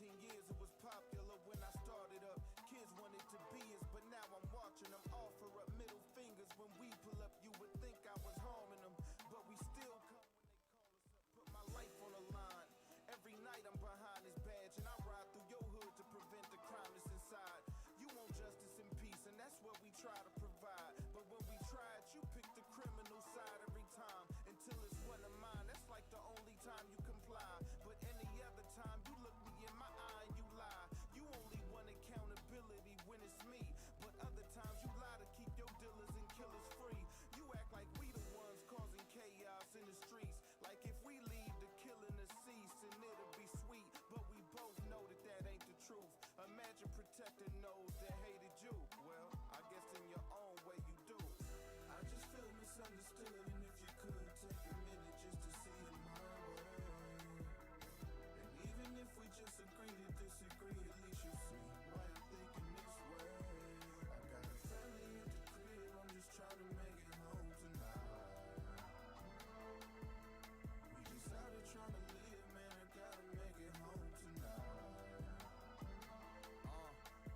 15 years it was popular when I started up. Kids wanted to be us, but now I'm watching them offer up middle fingers. When we pull up, you would think I was harming them, but we still come when they call us up. Put my life on the line. Every night I'm behind this badge, and I ride through your hood to prevent the crime that's inside. You want justice and peace, and that's what we try to provide. But when we try it, you pick the criminal side every time. Until it's one of mine, that's like the only time you comply. But any other time, you look me in my eye and you lie. You only want accountability when it's me. But other times you lie to keep your dealers and killers free. You act like we the ones causing chaos in the streets. Like if we leave the killing to cease, and it'll be sweet. But we both know that that ain't the truth. Imagine protecting those that hated you. Well, I guess in your own way you do. I just feel misunderstood, and if you could take a minute just to see it my way. And even if we just agree to disagree, at least you'll see why I'm thinking this way. I got a family at the crib, I'm just trying to make it home tonight. We just out here trying to live, man, I gotta make it home tonight.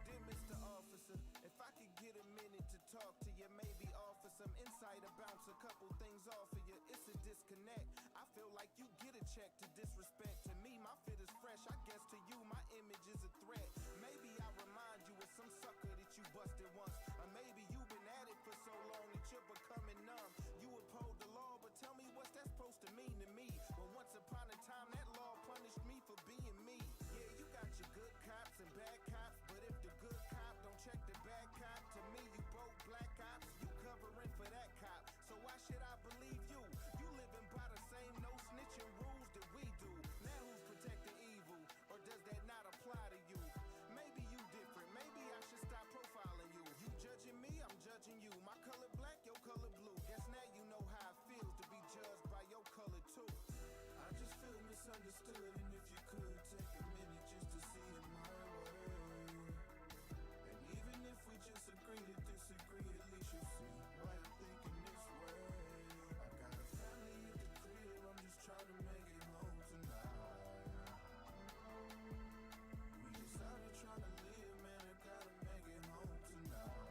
Dear Mr. Officer, if I could get a minute to talk to you, maybe offer some insight or bounce a couple things off of you. It's a disconnect. I feel like you get a check to disrespect. To me, my fit is fresh. I guess to you, my image is a threat. Maybe I remind you of some sucker that you busted once. Or maybe you've been at it for so long that you're becoming numb. You uphold the law, but tell me what's that supposed to mean to me? Well, once upon a time, that law punished me for being me. Yeah, you got your good cops and bad cops, but if the good cop don't check the bad cop, to me you both black cops, you covering for that cop. So why should I believe you? You living by the same no snitching rules that we do. Now who's protecting evil, or does that not apply to you? Maybe you different, maybe I should stop profiling you. You judging me, I'm judging you. My color black, your color blue. Guess now you know how it feels to be judged by your color too. I just feel misunderstood, and if you could take a minute just to see it my way. And even if we just agree to disagree, at least you'll see why I'm thinking this way. I got a family at the crib, I'm just trying to make it home tonight. We just out here trying to live, man, I gotta make it home tonight.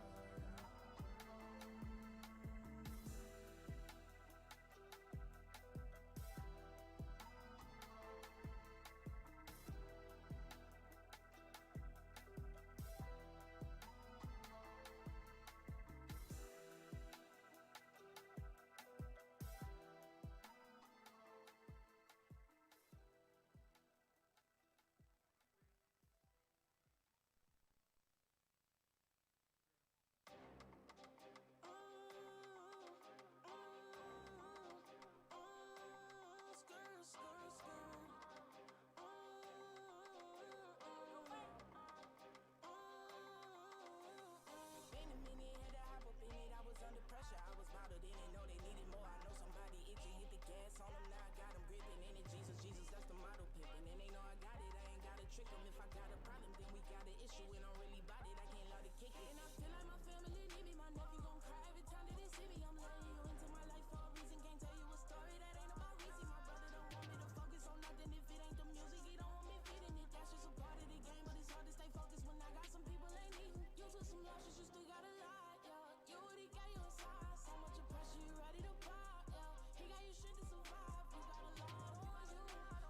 Pressure, I was bottled in and know they needed more. I know somebody itching, hit the gas on them, now I got them gripping. In it, Jesus, that's the model pimping. And they know I got it, I ain't gotta trick them. If I got a problem, then we got an issue and I'm really bout it, I can't let it kick it. And I feel like my family need me, my nephew gon' cry every time that they see me. I'm letting you into my life for a reason, can't tell you a story that ain't about Reece. My brother don't want me to focus on nothing if it ain't the music, he don't want me feeding it. That's just a part of the game, but it's hard to stay focused when I got some people ain't eating. You took some losses, you still gotta lie, yeah. You already got your inside, so much pressure, you ready to pop, yeah. He got you shit to survive, you got a lot on you.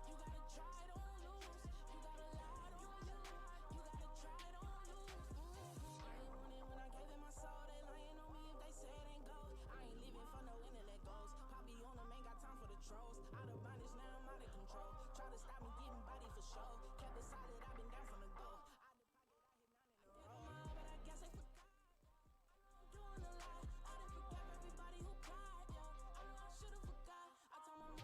You gotta try, don't lose. You got a lot on you. You gotta try, don't lose. I ain't want it when I gave it my soul. They lying on me if they say it ain't gold. I ain't leaving for no internet goals. Poppy on them, ain't got time for the trolls. Out of bondage, now I'm out of control. Try to stop me getting body for show. Kept it solid, I've been down from the go. Out the pocket, I hit 9 in a row. But I guess they forgot. Doing a lot, I done forgave everybody who cried, yo. I know I should've forgot. I told my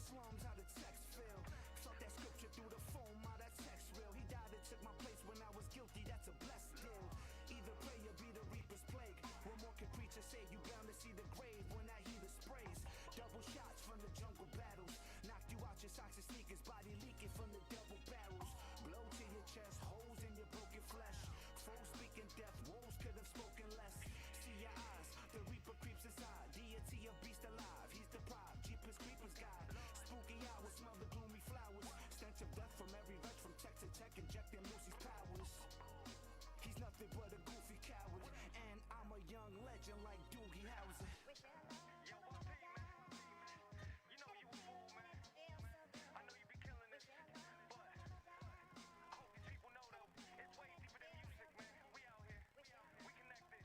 slums, how the text feel. Fuck that scripture through the phone, my that text real. He died and took my place when I was guilty, that's a blessed deal. Either pray or be the reaper's plague. What more can preachers say? You bound to see the grave when that heater sprays. Double shots from the jungle battles. Knocked you out your socks and sneakers, body leaking from the double barrels. Blow to your chest, holes in your broken flesh. Foes speaking death, wolves could have spoken less. See your eyes, the reaper creeps inside. Deity of beast alive, he's the pride. Jeepers creepers guide. Spooky hours, smell the gloomy flowers. Stench of death from every wretch from tech to tech, injecting Lucy's powers. He's nothing but a goofy coward, and I'm a young legend like Doogie Howser. Yo, Wande, man. You know you a fool, man. I know you be killing it, but I hope these people know though, it's way deeper than music, man. We out here, we connected.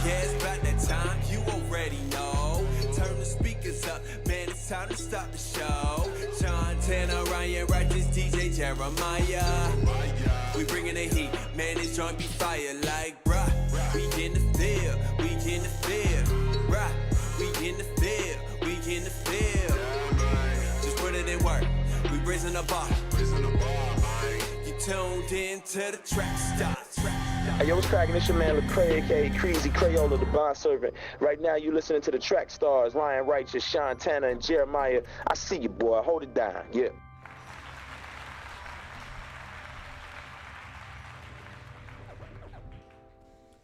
Yeah, it's about that time, you already know. Turn the speakers up, man, it's time to start the show. John Tanner, Ryan Righteous, DJ Jeremiah. We bringing the heat, man, this joint be fire like, bruh. We in the field, we in the field, bruh. We in the field, we in the field. Just put it in work, we raising the bar. You tuned in to the Trackstarz. Hey, yo, what's cracking? It's your man Lache, aka Crazy Crayola, the bond servant. Right now, you listening to the Trackstarz, Ryan Righteous, Sean Tanner, and Jeremiah. I see you, boy. Hold it down. Yeah.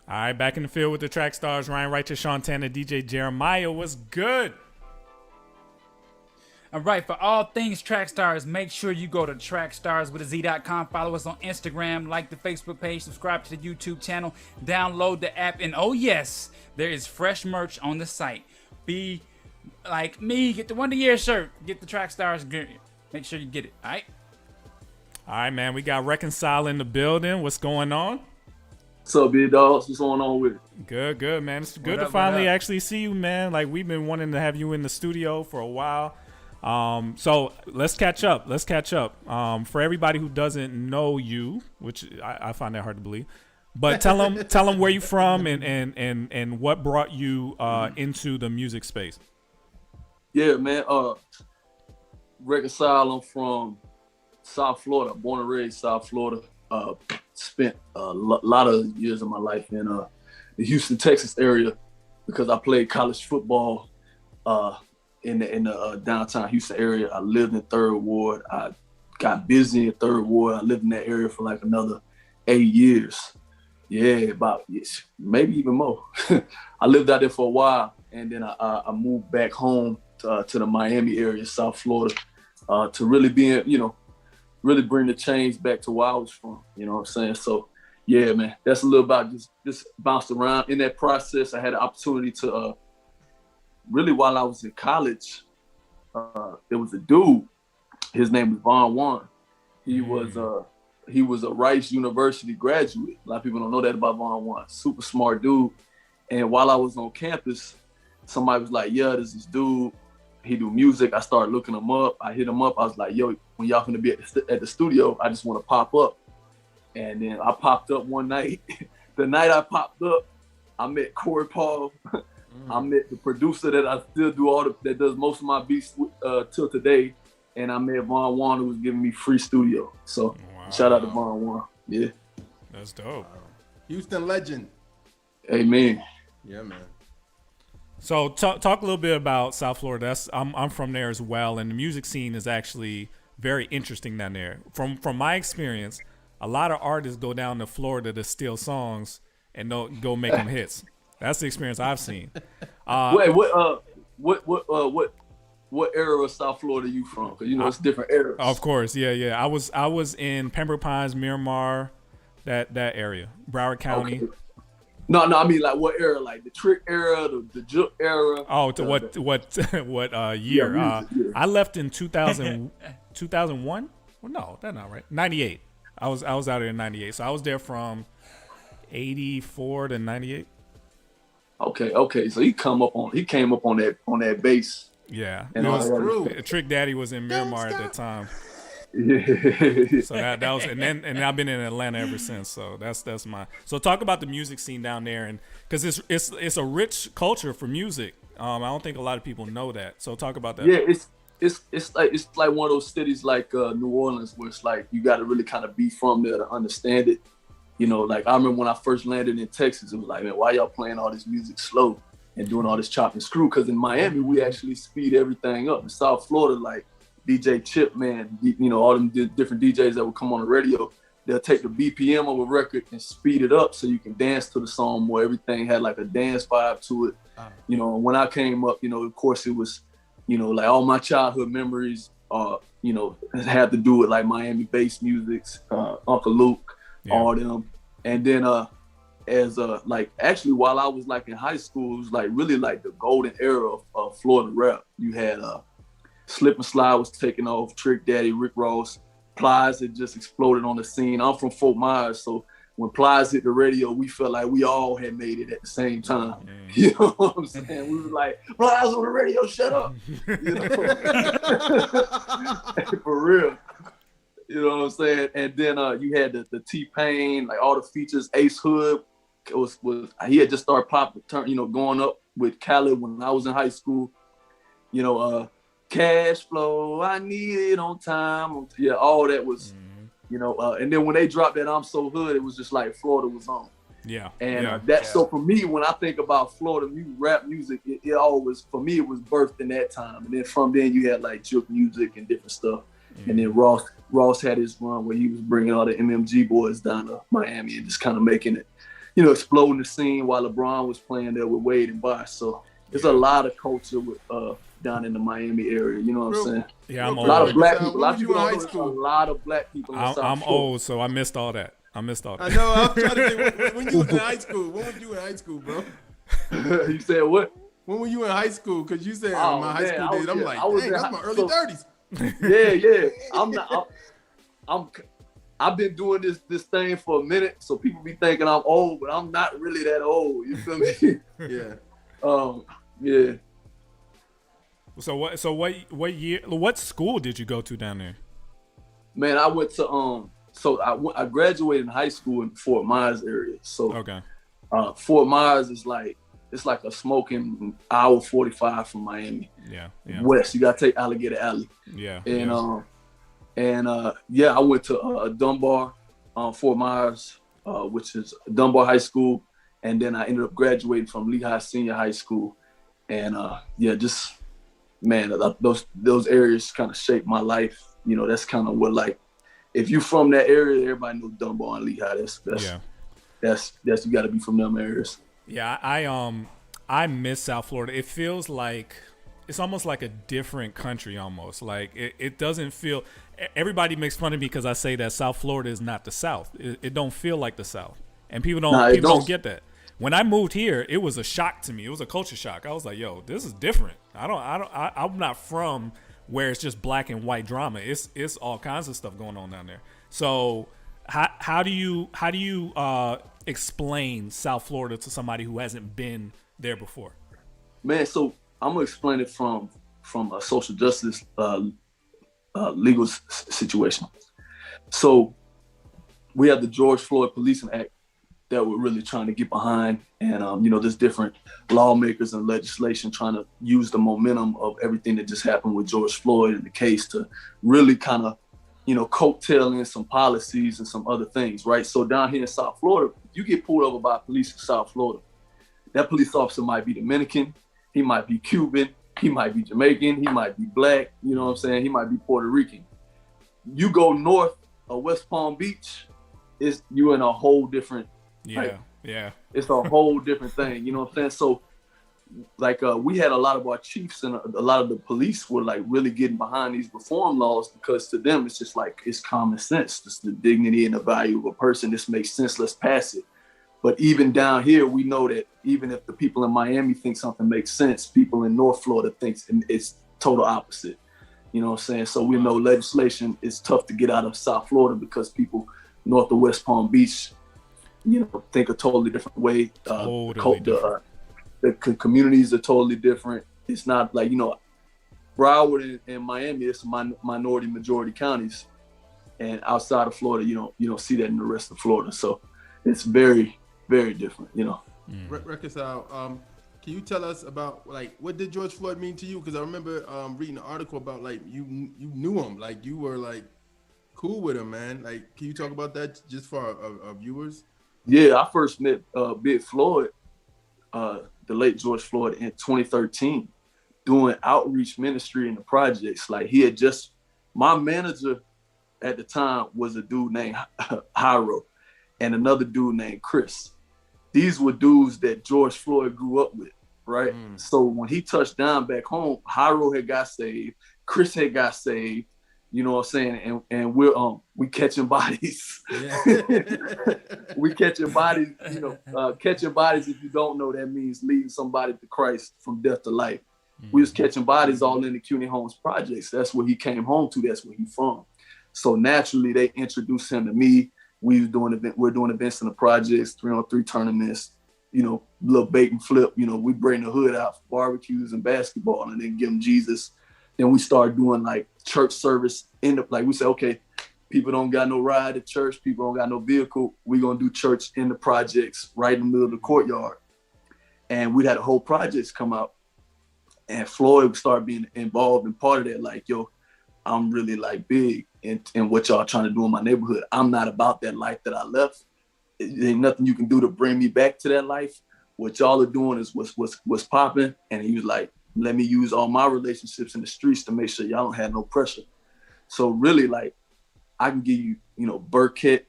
All right, back in the field with the Trackstarz, Ryan Righteous, Sean Tanner, DJ Jeremiah. What's good? All right, for all things Trackstarz, make sure you go to trackstarz.com. Follow us on Instagram, like the Facebook page, subscribe to the YouTube channel, download the app, and oh yes, there is fresh merch on the site. Be like me, get the Wonder Year shirt, get the Trackstarz gear. Make sure you get it, all right? All right, man, we got Reconcile in the building. What's going on? What's up, big dogs? What's going on with it? Good, man. It's good What to up, finally what up? actually see you, man. Like, we've been wanting to have you in the studio for a while. So let's catch up. For everybody who doesn't know you, which I find that hard to believe, but tell them where you from and what brought you into the music space. Yeah, man. Reconcile. I'm from South Florida, born and raised South Florida. Spent a lot of years of my life in the Houston, Texas area because I played college football in the downtown Houston area. I lived in 3rd Ward. I got busy in 3rd Ward. I lived in that area for like another 8 years. Yeah, maybe even more. I lived out there for a while, and then I moved back home to the Miami area, South Florida, to really really bring the change back to where I was from. You know what I'm saying? So, yeah, man, that's a little about just bounced around. In that process, I had the opportunity to really, while I was in college, there was a dude. His name was Wande. He was a Rice University graduate. A lot of people don't know that about Wande. Super smart dude. And while I was on campus, somebody was like, "Yeah, this is dude. He do music." I started looking him up. I hit him up. I was like, "Yo, when y'all gonna be at the studio, I just want to pop up." And then I popped up one night. The night I popped up, I met Corey Paul. I met the producer that I still do that does most of my beats till today. And I met Wande, who was giving me free studio. So shout out to Wande. Yeah. That's dope. Houston legend. Amen. Yeah, man. So talk a little bit about South Florida. I'm from there as well, and the music scene is actually very interesting down there. From my experience, a lot of artists go down to Florida to steal songs and don't go make them hits. That's the experience I've seen. Wait, what era of South Florida you from? Because it's different eras. Of course, yeah. I was in Pembroke Pines, Miramar, that area, Broward County. Okay. No, I mean like what era? Like the Trick era, the Juke era. Oh, what year? Yeah, music. I left in 2001. Well, no, that's not right. 98. I was out there in 98. So I was there from 84 to 98. Okay. So he came up on that bass. Yeah. And Trick Daddy was in Miramar at that time. Yeah. So that was, and I've been in Atlanta ever since. So that's my. So talk about the music scene down there, and because it's a rich culture for music. I don't think a lot of people know that. So talk about that. Yeah, it's like one of those cities like New Orleans where it's like you got to really kind of be from there to understand it. You know, like I remember when I first landed in Texas, it was like, man, why y'all playing all this music slow and doing all this chop and screw? Because in Miami, we actually speed everything up. In South Florida, like DJ Chip, man, you know, all them different DJs that would come on the radio, they'll take the BPM of a record and speed it up so you can dance to the song more. Everything had like a dance vibe to it. You know, when I came up, you know, of course it was, you know, like all my childhood memories, you know, had to do with like Miami bass musics, Uncle Luke, all them. And then as like actually while I was like in high school, it was like really like the golden era of Florida rap. You had Slip and Slide was taking off, Trick Daddy, Rick Ross, Plies had just exploded on the scene. I'm from Fort Myers, so when Plies hit the radio, we felt like we all had made it at the same time. You know what I'm saying? We were like, Plies on the radio, shut up. You know? For real. You know what I'm saying? And then you had the T-Pain, like all the features. Ace Hood was he had just started you know, going up with Khaled when I was in high school. You know, Cash Flow, I Need It on Time. Yeah, all that was, you know. And then when they dropped that I'm So Hood, it was just like Florida was on. Yeah. And so for me, when I think about Florida rap music, it always, for me, it was birthed in that time. And then from then you had like Juke music and different stuff. And then Ross had his run where he was bringing all the MMG boys down to Miami and just kind of making it, you know, exploding the scene while LeBron was playing there with Wade and Bosh. So there's a lot of culture with down in the Miami area. You know what I'm saying? Yeah, I'm a old. lot of black people. A lot of people don't know, a lot of black people in South Florida. I'm old, so I missed all that. I know. I'm trying to think. When you was in high school, when were you in high school, bro? You said what? When were you in high school? Because you said my high school days. I'm like, dang, that's my early 30s. Yeah. I've been doing this thing for a minute, so people be thinking I'm old, but I'm not really that old. You feel me? Yeah. So what year? What school did you go to down there? Man, I went to I graduated in high school in Fort Myers area. So Fort Myers is like, it's like a smoking hour 45 from Miami. Yeah. West, you gotta take Alligator Alley. I went to Dunbar, Fort Myers, which is Dunbar High School, and then I ended up graduating from Lehigh Senior High School, and those areas kind of shaped my life. You know, that's kind of what, like, if you from that area, everybody knows Dunbar and Lehigh. That's you got to be from them areas. Yeah, I miss South Florida. It feels like it's almost like a different country almost. Like it doesn't feel. Everybody makes fun of me because I say that South Florida is not the South. It don't feel like the South, and people don't get that. When I moved here, it was a shock to me. It was a culture shock. I was like, "Yo, this is different." I'm not from where it's just black and white drama. It's all kinds of stuff going on down there. So how do you explain South Florida to somebody who hasn't been there before? Man, so I'm gonna explain it from a social justice legal situation. So we have the George Floyd Policing Act that we're really trying to get behind, and there's different lawmakers and legislation trying to use the momentum of everything that just happened with George Floyd and the case to really kind of coattail in some policies and some other things, right? So down here in South Florida, you get pulled over by police in South Florida. That police officer might be Dominican, he might be Cuban, he might be Jamaican, he might be black, you know what I'm saying? He might be Puerto Rican. You go north of West Palm Beach, you're in a whole different, it's a whole different thing, you know what I'm saying? So we had a lot of our chiefs and a lot of the police were like really getting behind these reform laws because to them, it's just like, it's common sense. It's the dignity and the value of a person. This makes sense. Let's pass it. But even down here, we know that even if the people in Miami think something makes sense, people in North Florida thinks it's total opposite. You know what I'm saying? So we know legislation is tough to get out of South Florida because people north of West Palm Beach, think a totally different way. The communities are totally different. It's not like, Broward and Miami, it's minority majority counties. And outside of Florida, you don't see that in the rest of Florida. So it's very, very different, Reconcile, Can you tell us about like what did George Floyd mean to you? Because I remember reading an article about like you knew him, like you were like cool with him, man. Like, can you talk about that just for our viewers? Yeah, I first met Big Floyd, the late George Floyd, in 2013, doing outreach ministry in the projects. Like my manager at the time was a dude named Hyro and another dude named Chris. These were dudes that George Floyd grew up with, right? So when he touched down back home, Hyro had got saved, Chris had got saved, you know what I'm saying? And we catching bodies. Yeah. We catching bodies, catching bodies, if you don't know, that means leading somebody to Christ from death to life. We was catching bodies all in the CUNY Homes projects. That's where he came home to. That's where he from. So naturally, they introduced him to me. We're doing events in the projects, 3-on-3 tournaments, little bait and flip. We bring the hood out for barbecues and basketball, and then give them Jesus. Then we start doing like church service. Like we say, okay, people don't got no ride to church. People don't got no vehicle. We're gonna do church in the projects, right in the middle of the courtyard. And we had a whole projects come out, and Floyd started being involved in part of that. Like, yo, I'm really like big in what y'all trying to do in my neighborhood. I'm not about that life that I left. There ain't nothing you can do to bring me back to that life. What y'all are doing is what's popping. And he was like, let me use all my relationships in the streets to make sure y'all don't have no pressure. So really, like, I can give you, Burkett,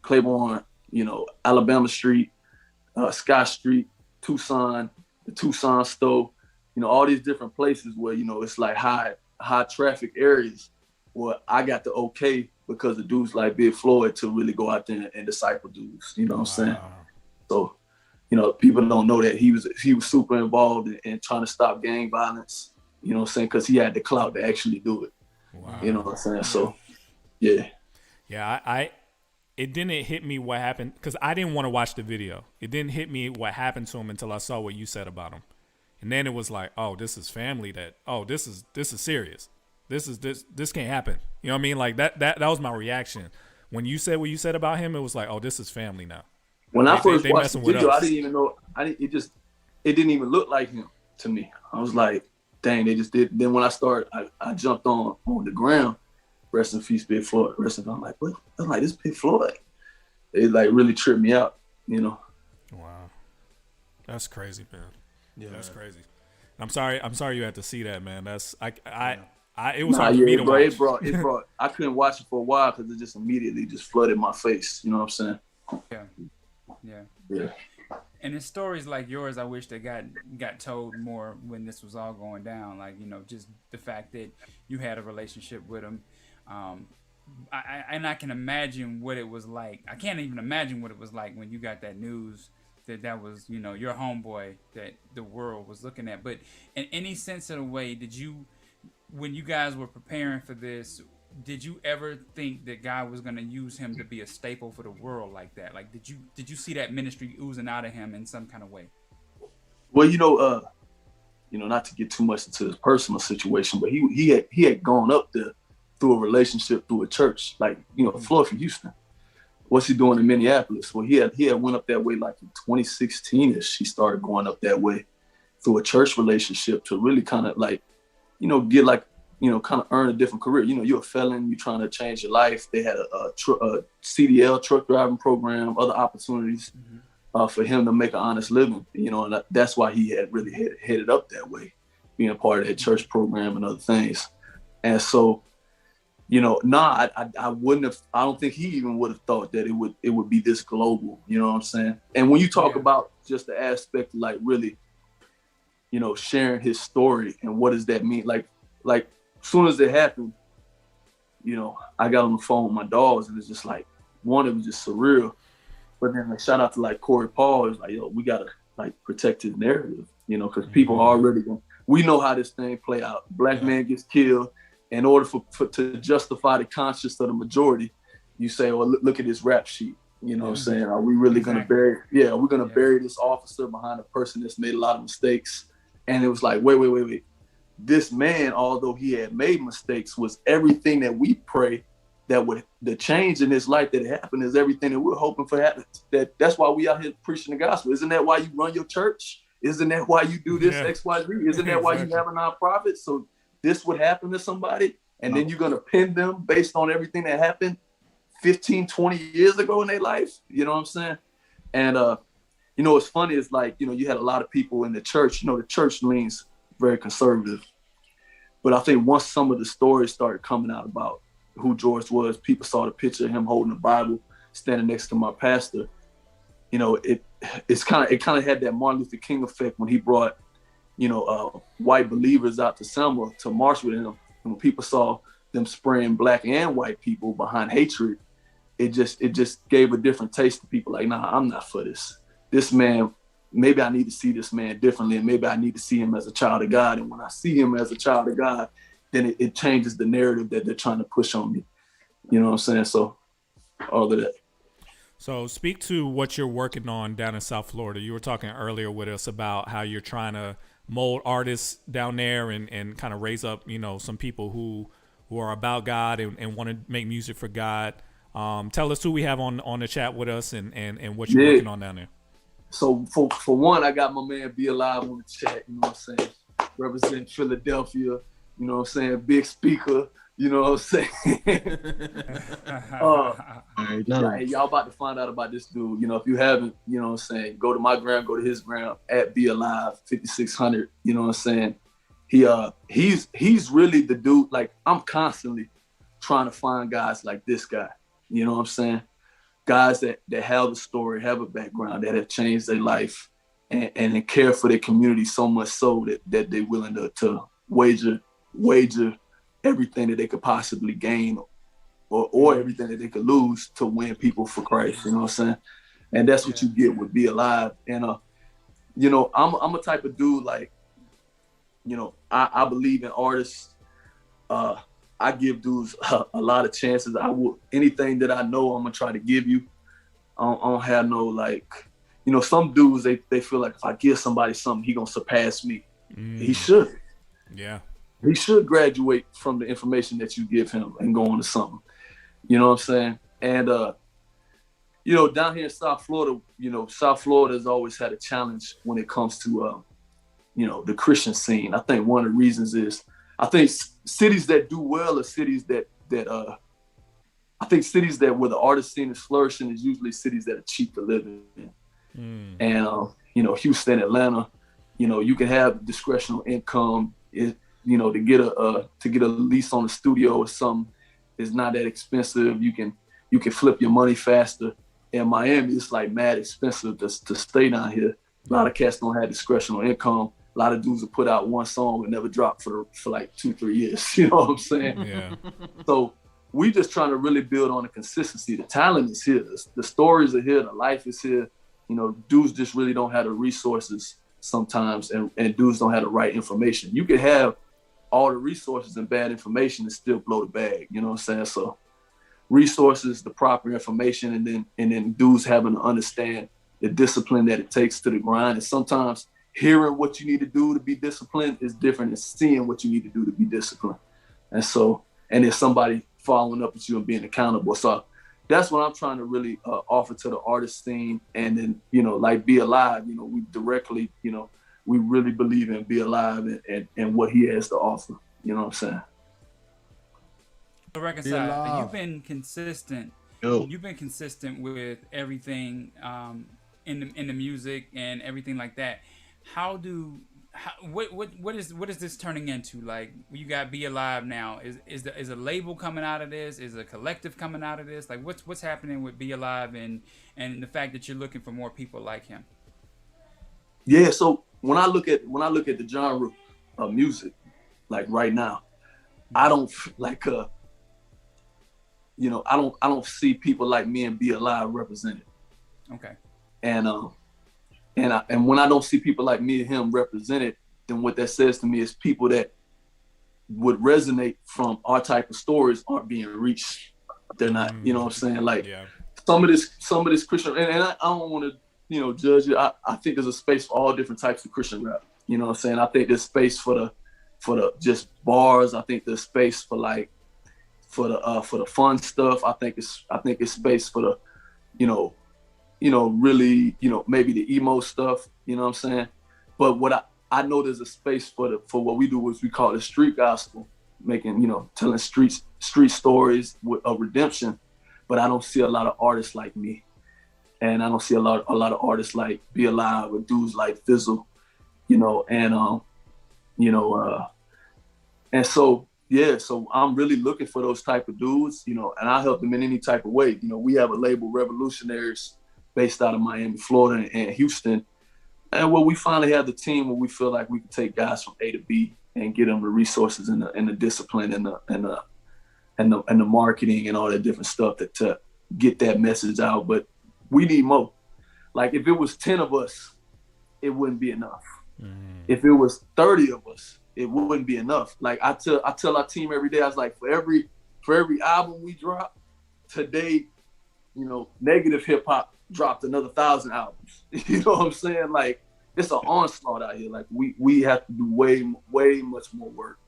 Claiborne, Alabama Street, Scott Street, Tucson, the Tucson Stove, all these different places where, it's like high traffic areas where I got the okay because of dudes like Big Floyd to really go out there and disciple dudes, you know what I'm saying? So, people don't know that he was super involved in trying to stop gang violence, you know what I'm saying? Because he had the clout to actually do it. Wow. You know what I'm saying? So, yeah. Yeah, it didn't hit me what happened because I didn't want to watch the video. It didn't hit me what happened to him until I saw what you said about him. And then it was like, oh, this is family this is serious. This can't happen. You know what I mean? Like that was my reaction. When you said what you said about him, it was like, oh, this is family now. When I first watched the video, I didn't even know. It didn't even look like him to me. I was like, dang, they just did. Then when I started, I jumped on the ground. Rest in peace, Big Floyd. I'm like, what? I'm like, this Big Floyd. It like really tripped me out, Wow, that's crazy, man. Yeah, that's crazy. I'm sorry you had to see that, man. That's it was hard for me to watch. It brought. I couldn't watch it for a while because it just immediately just flooded my face. You know what I'm saying? Yeah. And in stories like yours, I wish they got told more when this was all going down. Like, just the fact that you had a relationship with him. I can imagine what it was like. I can't even imagine what it was like when you got that news that was, your homeboy that the world was looking at. But in any sense of the way, when you guys were preparing for this, did you ever think that God was going to use him to be a staple for the world like that? Like, did you see that ministry oozing out of him in some kind of way? Well, not to get too much into his personal situation, but he had gone up there through a relationship, through a church, like, Floyd from Houston. What's he doing in Minneapolis? Well, he had went up that way like in 2016-ish. He started going up that way through a church relationship to really kind of like, get like, kind of earn a different career. You're a felon, you're trying to change your life. They had a CDL truck driving program, other opportunities for him to make an honest living, and that's why he had really headed up that way, being a part of that church program and other things. And so, I wouldn't have, I don't think he even would have thought that it would be this global, you know what I'm saying? And when you talk about just the aspect of like really, sharing his story and what does that mean? Like as soon as it happened, I got on the phone with my dogs and it's just like, one, it was just surreal. But then like shout out to like Corey Paul, is like, yo, we gotta like protect his narrative, because people are already we know how this thing play out. Black man gets killed. In order to justify the conscience of the majority, you say, well, look at this rap sheet. You know what I'm saying? Are we really going to bury? Yeah, we're going to bury this officer behind a person that's made a lot of mistakes. And it was like, wait. This man, although he had made mistakes, was everything that we pray the change in his life that happened is everything that we're hoping for happens. That's why we out here preaching the gospel. Isn't that why you run your church? Isn't that why you do this X, Y, Z? Isn't that why you have a nonprofit? So this would happen to somebody, and then you're gonna pin them based on everything that happened 15, 20 years ago in their life. You know what I'm saying? And you know, what's funny is like, you know, you had a lot of people in the church. You know, the church leans very conservative, but I think once some of the stories started coming out about who George was, people saw the picture of him holding the Bible, standing next to my pastor. You know, it kind of had that Martin Luther King effect when he brought, you know, white believers out to Selma to march with him. And when people saw them spraying black and white people behind hatred, it just gave a different taste to people. Like, nah, I'm not for this. This man, maybe I need to see this man differently, and maybe I need to see him as a child of God. And when I see him as a child of God, then it changes the narrative that they're trying to push on me. You know what I'm saying? So all of that. So speak to what you're working on down in South Florida. You were talking earlier with us about how you're trying to mold artists down there and kind of raise up, you know, some people who are about God and want to make music for God. Tell us who we have on the chat with us and what you're working on down there. So for one, I got my man Be Alive on the chat, you know what I'm saying? Representing Philadelphia, you know what I'm saying? Big speaker, you know what I'm saying? Hey, y'all about to find out about this dude. You know, if you haven't, you know what I'm saying, go to my gram, go to his gram, at Be Alive 5600, you know what I'm saying? He's really the dude. Like, I'm constantly trying to find guys like this guy, you know what I'm saying? Guys that have a story, have a background, that have changed their life and care for their community so much so that they're willing to wager everything that they could possibly gain or everything that they could lose to win people for Christ, you know what I'm saying? And that's what you get with Be Alive. And, you know, I'm a type of dude, like, you know, I believe in artists. I give dudes a lot of chances. Anything that I know, I'm gonna try to give you. I don't have no, like, you know, some dudes, they feel like if I give somebody something, he gonna surpass me. He should. Yeah. He should graduate from the information that you give him and go on to something. You know what I'm saying? And, you know, down here in South Florida, you know, South Florida has always had a challenge when it comes to, you know, the Christian scene. I think one of the reasons is, I think cities that do well are cities that I think cities that where the artist scene is flourishing is usually cities that are cheap to live in. And, you know, Houston, Atlanta, you know, you can have discretional income. You know, to get a lease on a studio or something is not that expensive. You can flip your money faster. In Miami, it's like mad expensive to stay down here. A lot of cats don't have discretional income. A lot of dudes will put out one song and never drop for like 2-3 years. You know what I'm saying? Yeah. So we just trying to really build on the consistency. The talent is here. The stories are here. The life is here. You know, dudes just really don't have the resources sometimes, and dudes don't have the right information. You can have all the resources and bad information and still blow the bag. You know what I'm saying? So resources, the proper information, and then dudes having to understand the discipline that it takes to the grind. And sometimes hearing what you need to do to be disciplined is different than seeing what you need to do to be disciplined. And so, and there's somebody following up with you and being accountable. So that's what I'm trying to really offer to the artist scene. And then, you know, like Be Alive, you know, we directly, you know, we really believe in Be Alive and what he has to offer. You know what I'm saying? Reconcile, you've been consistent. You've been consistent with everything in the music and everything like that. What is this turning into? Like, you got Be Alive now. Is a label coming out of this? Is a collective coming out of this? Like, what's happening with Be Alive and the fact that you're looking for more people like him? Yeah. So when I look at the genre of music, like right now, I don't like you know, I don't see people like me and Be Alive represented. Okay. And when I don't see people like me and him represented, then what that says to me is people that would resonate from our type of stories aren't being reached. They're not, you know what I'm saying? Like, some of this Christian, and I don't want to, you know, judge it. I think there's a space for all different types of Christian rap. You know what I'm saying? I think there's space for the just bars. I think there's space for for the fun stuff. I think it's space for the, really, maybe the emo stuff, you know what I'm saying? But what I know there's a space for what we do, which we call the street gospel, making, telling street stories of redemption. But I don't see a lot of artists like me. And I don't see a lot of artists like Be Alive or dudes like Bizzle, and so, yeah, so I'm really looking for those type of dudes, and I help them in any type of way. We have a label, Revolutionaries, based out of Miami, Florida, and Houston. And we finally have the team where we feel like we can take guys from A to B and get them the resources and the discipline and the marketing and all that different stuff to get that message out. But we need more. Like if it was 10 of us, it wouldn't be enough. If it was 30 of us, it wouldn't be enough. Like I tell our team every day, I was like, for every album we drop today, Negative Hip Hop dropped another 1,000 albums. You know what I'm saying? Like it's an onslaught out here. Like we have to do way much more work.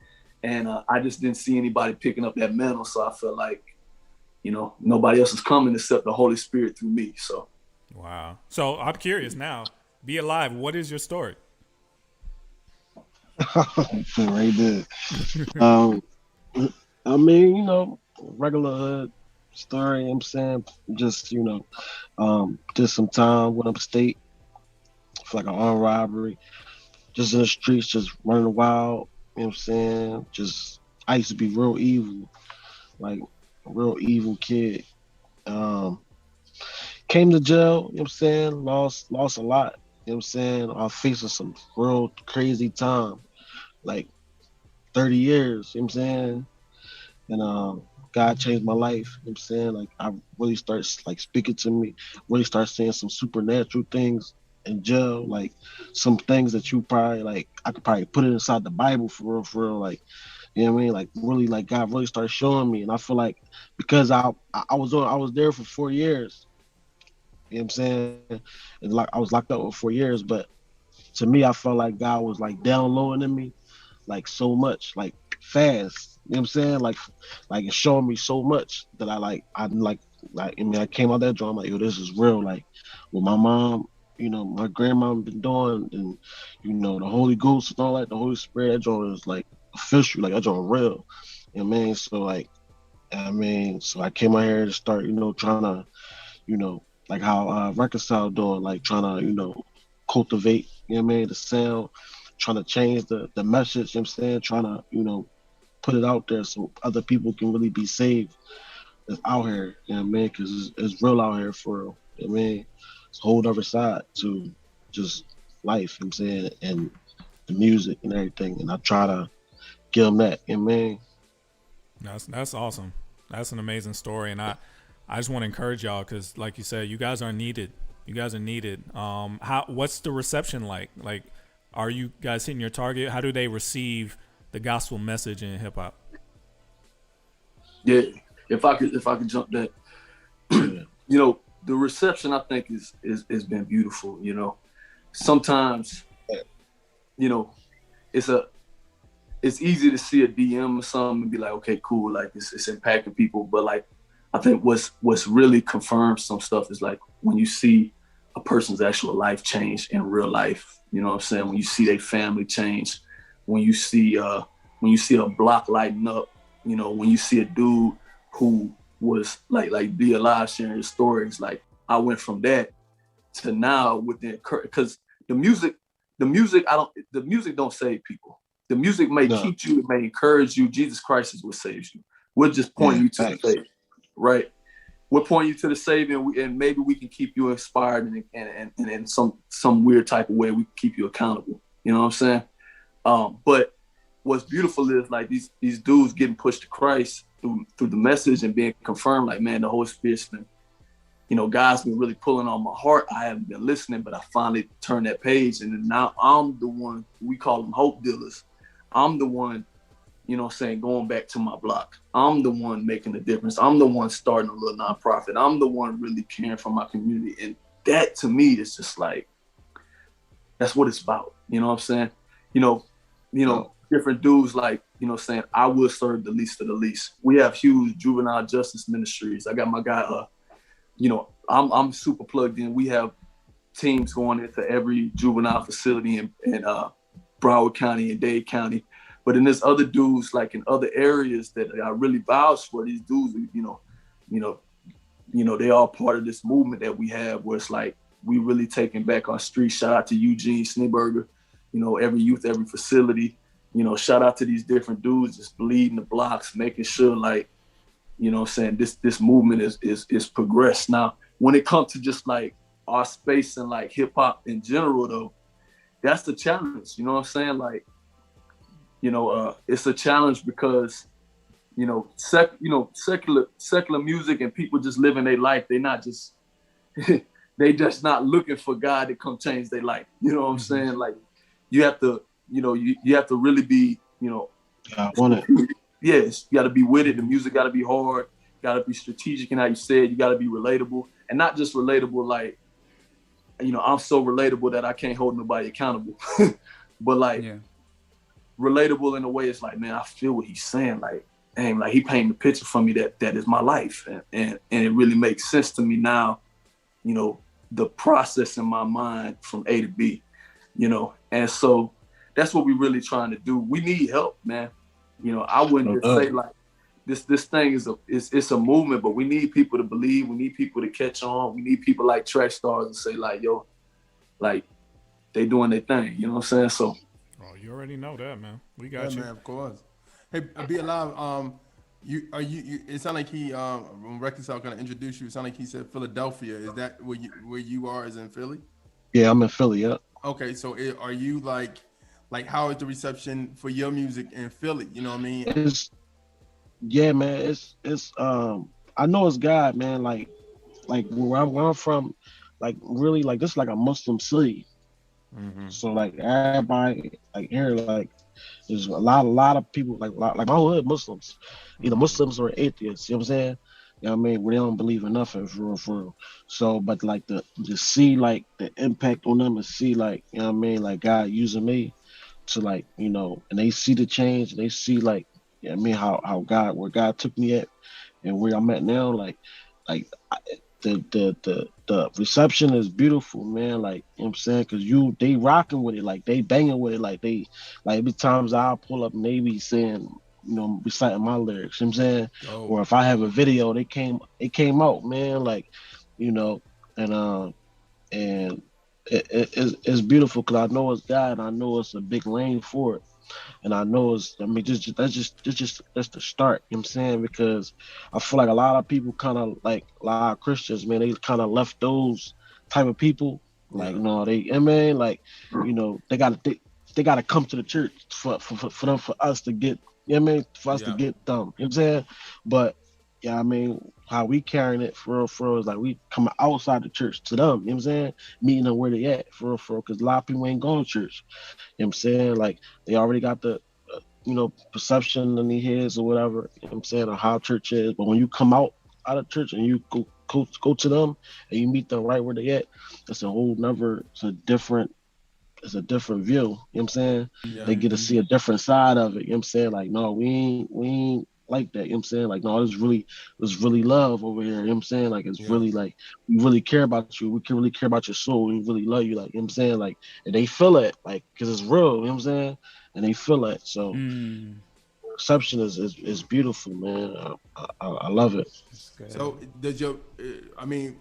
And I just didn't see anybody picking up that mantle. So I felt like, nobody else is coming except the Holy Spirit through me. So. Wow. So I'm curious now, Be Alive, what is your story? Right there. I mean, regular hood story, you know what I'm saying? Just, did some time with upstate for like an armed robbery. Just in the streets, just running wild, you know what I'm saying? Just, I used to be real evil, like a real evil kid. Came to jail, you know what I'm saying? Lost a lot, you know what I'm saying? I was facing some real crazy time, like 30 years, you know what I'm saying? And God changed my life, you know what I'm saying? Like I really started like speaking to me, really started saying some supernatural things in jail, like some things that you probably like I could probably put it inside the Bible for real, like you know what I mean? Like really, like God really started showing me, and I feel like because I was there for 4 years, you know what I'm saying? And like I was locked up for 4 years, but to me, I felt like God was like downloading in me, like so much, like fast. You know what I'm saying? Like it's showing me so much that I came out that joint, I'm like, yo, this is real. Like what my mom, my grandma been doing, and the Holy Ghost and all that, the Holy Spirit, that joint is like official, like that joint real. You know what I mean? So I came out here to start, trying to, like how Reconcile doing, like trying to, cultivate, you know what I mean, the sound, trying to change the message, you know what I'm saying, trying to, put it out there so other people can really be saved that's out here, you know what I mean, because it's real out here for real, you know what I mean, it's a whole other side to just life, you know what I'm saying, and the music and everything, and I try to give them that, you know what I mean. That's awesome. That's an amazing story, and I just want to encourage y'all because, like you said, you guys are needed. What's the reception like? Like, are you guys hitting your target? How do they receive the gospel message in hip hop? Yeah, if I could jump that, the reception I think is been beautiful. Sometimes, it's easy to see a DM or something and be like, okay, cool, like it's impacting people, but like I think what's really confirmed some stuff is like when you see a person's actual life change in real life. You know what I'm saying? When you see their family change, when you see a block lighting up, when you see a dude who was like Be Alive sharing his stories, like I went from that to now with because the music don't save people. The music may keep you, it may encourage you. Jesus Christ is what saves you. We'll just point you to the Savior, right? We'll point you to the Savior, and maybe we can keep you inspired, and in some weird type of way, we can keep you accountable. You know what I'm saying? But what's beautiful is like these dudes getting pushed to Christ through the message and being confirmed. Like, man, the Holy Spirit's been, God's been really pulling on my heart. I haven't been listening, but I finally turned that page, and then now I'm the one. We call them hope dealers. I'm the one, going back to my block. I'm the one making the difference. I'm the one starting a little nonprofit. I'm the one really caring for my community. And that to me is just like, that's what it's about. You know what I'm saying? different dudes like, you know, saying I will serve the least of the least. We have huge juvenile justice ministries. I got my guy, you know, I'm super plugged in. We have teams going into every juvenile facility in Broward County and Dade County. But then there's other dudes like in other areas that I really vouch for. These dudes, you know, they are part of this movement that we have where it's like we really taking back our streets. Shout out to Eugene Schneeberger, you know, every youth, every facility. You know, shout out to these different dudes just bleeding the blocks, making sure like, you know what I'm saying, this movement is progressed. Now, when it comes to just like our space and like hip hop in general though, that's the challenge. You know what I'm saying? Like, you know, it's a challenge because, you know, secular music and people just living their life. They not just, they just not looking for God to come change their life. You know what I'm saying? Like, you have to, you know, you have to really be, you know, I want it. Yes, you got to be with it. The music got to be hard. Got to be strategic in how you say it. You got to be relatable, and not just relatable like, you know, I'm so relatable that I can't hold nobody accountable, but like relatable in a way it's like, man, I feel what he's saying. Like, dang, like he painted a picture for me that is my life, and it really makes sense to me now. You know, the process in my mind from A to B, you know, and so that's what we're really trying to do. We need help, man. You know, I wouldn't just say like this thing is a movement, but we need people to believe. We need people to catch on. We need people like Trackstarz to say like, yo, like they doing their thing. You know what I'm saying? So. Oh, you already know that, man. We got you. Man, of course. Hey, Be Alive. You it sounded like he when Reconcile kind of introduced you. It sounded like he said Philadelphia. Is that where you are? Is in Philly? Yeah, I'm in Philly. Yep. Okay, so are you like how is the reception for your music in Philly? You know what I mean? Yeah, man. It's I know it's God, man. Like where I'm from, like really like this is like a Muslim city. Mm-hmm. So like everybody like here like there's a lot of people like my hood Muslims, either Muslims or atheists. You know what I'm saying? You know what I mean? Where they don't believe in nothing for real. So, but like to see like the impact on them and see like, you know what I mean, like God using me to like, you know, and they see the change and they see like, you know what I mean, how God, where God took me at and where I'm at now, like the reception is beautiful, man. Like, you know what I'm saying? Cause they rocking with it, like they banging with it, like every times I pull up and they be saying, you know, reciting my lyrics, you know what I'm saying? Oh. Or if I have a video, it came out, man, like, you know, and it's beautiful because I know it's God and I know it's a big lane for it. And I know that's the start, you know what I'm saying? Because I feel like a lot of people kind of like a lot of Christians, man, they kind of left those type of people. Like, no, I mean, like, you know, they gotta come to the church for us to get, you know what I mean? For us to get them, you know what I'm saying? But yeah, I mean, how we carrying it for real is like we come outside the church to them, you know what I'm saying? Meeting them where they at for real, because a lot of people ain't going to church. You know what I'm saying? Like they already got the, you know, perception in their heads or whatever, you know what I'm saying, or how church is. But when you come out of church and you go to them and you meet them right where they at, it's a different view, you know what I'm saying? Yeah. They get to see a different side of it, you know what I'm saying? Like, no, we ain't like that, you know what I'm saying? Like, no, it's really love over here, you know what I'm saying? Like, it's really like, we really care about you. We can really care about your soul. We really love you, like, you know what I'm saying? Like, and they feel it, like, because it's real, you know what I'm saying? And they feel it. So, reception is beautiful, man. I love it. So, does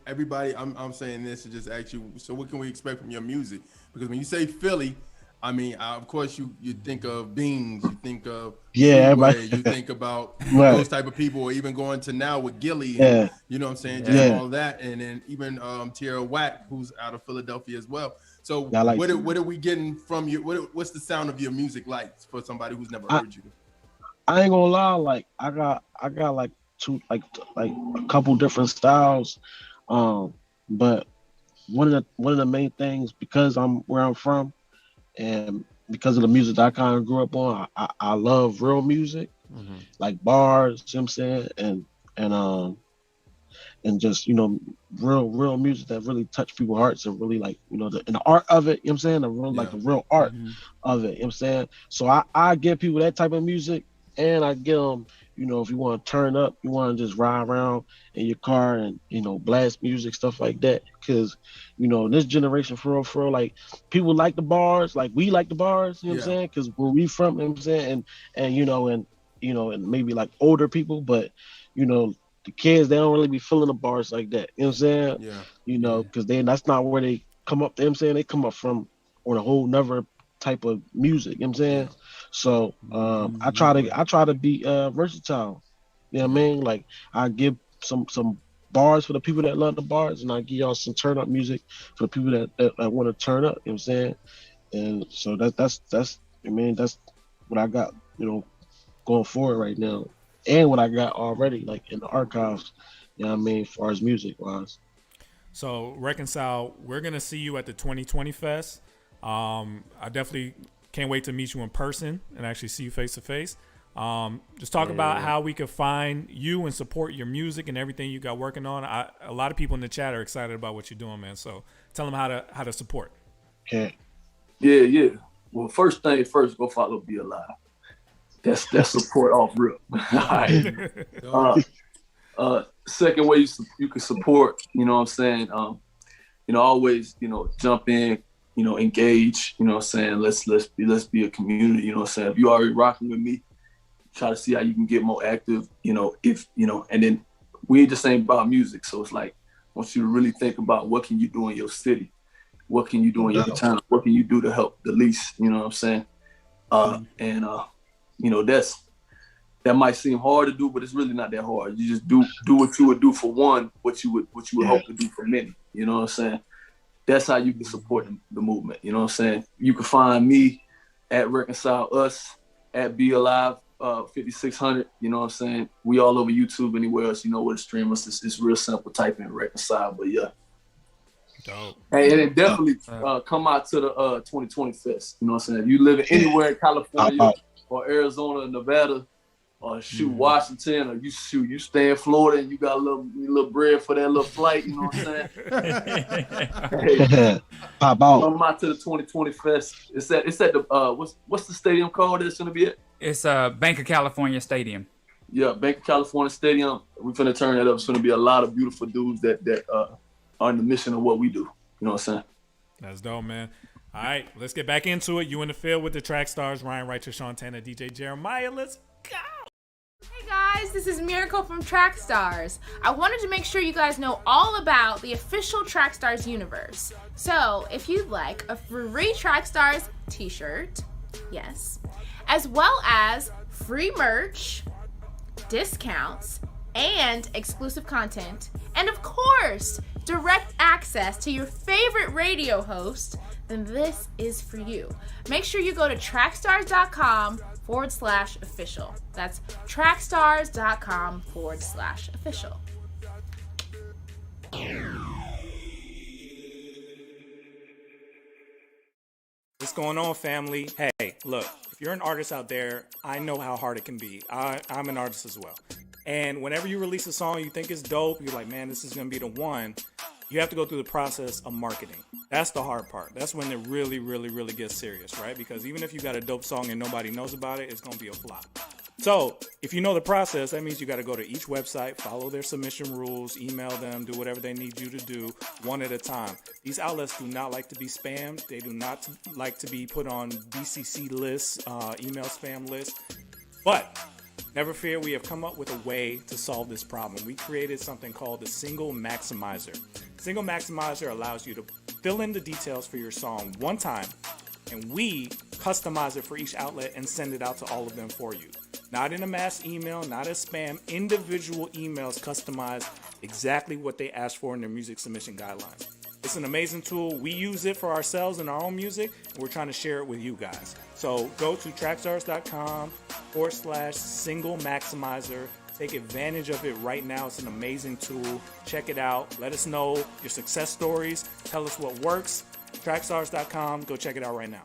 everybody, I'm saying this to just ask you, so what can we expect from your music? Because when you say Philly, I mean, of course, you think of Beans, you think of Freeway, you think about those type of people, or even going to now with Gilly, and, you know what I'm saying, just all that, and then even Tierra Whack, who's out of Philadelphia as well. So what are we getting from you? What's the sound of your music like for somebody who's never heard you? I ain't gonna lie, like I got like two like a couple different styles, but one of the main things, because I'm where I'm from. And because of the music that I kind of grew up on, I love real music, like bars, you know what I'm saying? and just, real music that really touch people's hearts and really like, and the art of it, you know what I'm saying? The real art of it, you know what I'm saying? So I give people that type of music, and I give them, if you want to turn up, you want to just ride around in your car and, blast music, stuff like that. Cause, in this generation, for real, like people like the bars, like we like the bars, you know what I'm saying? Cause where we from, you know what I'm saying? And maybe like older people, but, the kids, they don't really be feeling the bars like that. You know what I'm saying? Yeah. Because that's not where they come up, you know what I'm saying? They come up from on a whole nother type of music, you know what I'm saying? Yeah. So I try to be versatile. You know what I mean? Like I give some bars for the people that love the bars, and I give y'all some turn up music for the people that want to turn up, you know what I'm saying? And so that's that's what I got, going forward right now. And what I got already, like in the archives, you know what I mean, as far as music wise. So Reconcile, we're gonna see you at the 2020 Fest. I definitely can't wait to meet you in person and actually see you face to face. Just talk about how we can find you and support your music and everything you got working on. A lot of people in the chat are excited about what you're doing, man. So tell them how to support. Okay. Yeah. Well, first thing first, go follow Be Alive. That's support off rip. All right. Second way you can support, you know what I'm saying? Always, jump in, engage, you know what I'm saying? Let's be a community, you know what I'm saying? If you already rocking with me, try to see how you can get more active, and then we just ain't about music. So it's like, I want you to really think about what can you do in your city? What can you do in your town? What can you do to help the least, you know what I'm saying? That might seem hard to do, but it's really not that hard. You just do what you would do for one, what you would hope to do for many. You know what I'm saying? That's how you can support the movement. You know what I'm saying? You can find me at Reconcile Us, at Be Alive 5600. You know what I'm saying? We all over YouTube, anywhere else. You know where to stream us. It's real simple. Type in Reconcile, but yeah. Dope. And then definitely come out to the 2020 Fest. You know what I'm saying? If you live anywhere in California or Arizona, Nevada, or Washington, or you stay in Florida and you got a little bread for that little flight, you know what I'm saying? Hey, Pop out. Come out to the 2020 Fest. It's at the what's the stadium called that's gonna be it? It's Bank of California Stadium. Yeah, Bank of California Stadium. We're finna turn that up. It's gonna be a lot of beautiful dudes that are in the mission of what we do. You know what I'm saying? That's dope, man. All right, let's get back into it. You in the field with the Trackstarz, Ryan Righteous, Shantana, DJ Jeremiah. Let's go. Hey guys, this is Miracle from Trackstarz. I wanted to make sure you guys know all about the official Trackstarz Universe. So, if you'd like a free Trackstarz t-shirt, yes, as well as free merch, discounts, and exclusive content, and of course, direct access to your favorite radio host, then this is for you. Make sure you go to trackstarz.com/official. That's trackstarz.com/official. What's going on, family? Hey, look, if you're an artist out there, I know how hard it can be. I'm an artist as well. And whenever you release a song you think is dope, you're like, man, this is going to be the one. You have to go through the process of marketing. That's the hard part. That's when it really, really, really gets serious, right? Because even if you got a dope song and nobody knows about it, it's going to be a flop. So if you know the process, that means you got to go to each website, follow their submission rules, email them, do whatever they need you to do one at a time. These outlets do not like to be spammed. They do not like to be put on BCC lists, email spam lists. But never fear, we have come up with a way to solve this problem. We created something called the Single Maximizer. Single Maximizer allows you to fill in the details for your song one time, and we customize it for each outlet and send it out to all of them for you. Not in a mass email, not as spam, individual emails customized exactly what they asked for in their music submission guidelines. It's an amazing tool. We use it for ourselves in our own music, and we're trying to share it with you guys. So go to trackstarz.com/single maximizer. Take advantage of it right now. It's an amazing tool. Check it out. Let us know your success stories. Tell us what works. Trackstarz.com. Go check it out right now.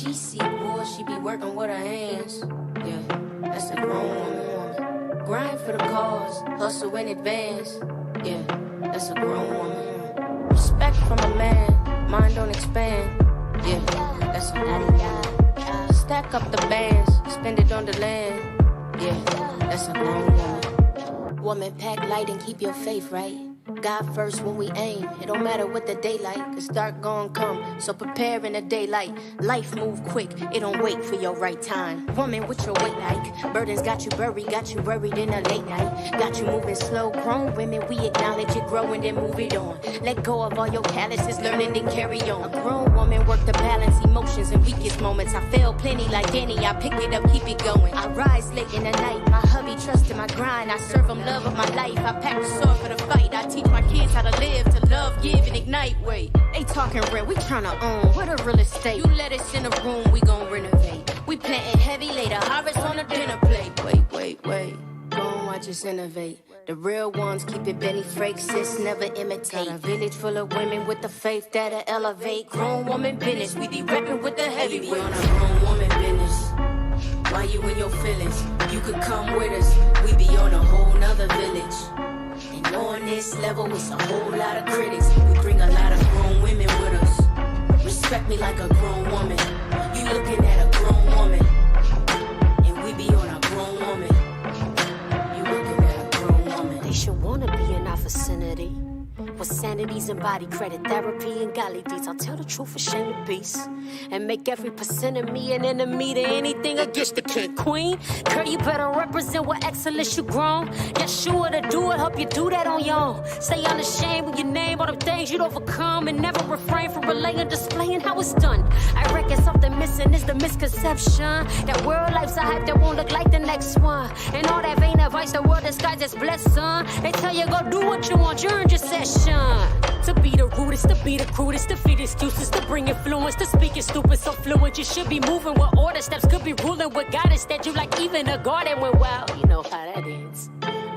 she see, boy, she be working with her hands. Yeah, that's a grown woman. Grind for the cause, hustle in advance. Yeah, that's a grown woman. Respect from a man, mind don't expand. Yeah, that's a grown woman. Stack up the bands, spend it on the land. Yeah, that's a grown woman. Woman, pack light and keep your faith right. God first when we aim. It don't matter what the daylight, cause dark gon' come. So prepare in the daylight. Life move quick, it don't wait for your right time. Woman, what your weight like? Burdens got you worried in a late night. Got you moving slow, grown women, we acknowledge it, grow and then move it on. Let go of all your calluses, learning to carry on. A grown woman work to balance emotions and weakest moments. I fail plenty like Danny, I pick it up, keep it going. I rise late in the night, my hubby trust in my grind. I serve him love of my life, I pack the sword for the fight. I teach my kids how to live, to love, give, and ignite. Wait, they talking rent, we tryna own. What a real estate. You let us in a room, we gon' renovate. We planting heavy, later harvest on a dinner plate. Wait. Go and watch us innovate. The real ones keep it Benny Frake, sis, never imitate. Got a village full of women with the faith that'll elevate. Grown woman business, we be reppin' with the heavyweights. We on a grown woman business. Why you in your feelings? You could come with us. We be on a whole nother village. And on this level, it's a whole lot of critics. We bring a lot of grown women with us. Respect me like a grown woman. You looking at a grown woman. And we be on a grown woman. You looking at a grown woman. They should wanna be in our vicinity. With sanity's and body credit, therapy and golly deeds. I'll tell the truth for shame the beast. And make every percent of me an enemy to anything against the king. Queen, girl, you better represent what excellence you grown. You're sure to do it, hope you do that on your own. Stay unashamed with your name, all the things you'd overcome. And never refrain from relaying, displaying how it's done. I reckon something missing is the misconception that world life's a hype that won't look like the next one. And all that vain advice, the world disguised as blessed, son. They tell you go do what you want, you earned your session. To be the rudest, to be the crudest, to feed excuses, to bring influence, to speak is stupid, so fluent. You should be moving with order, steps could be ruling with guidance that you like. Even the garden went wild, you know how that ends.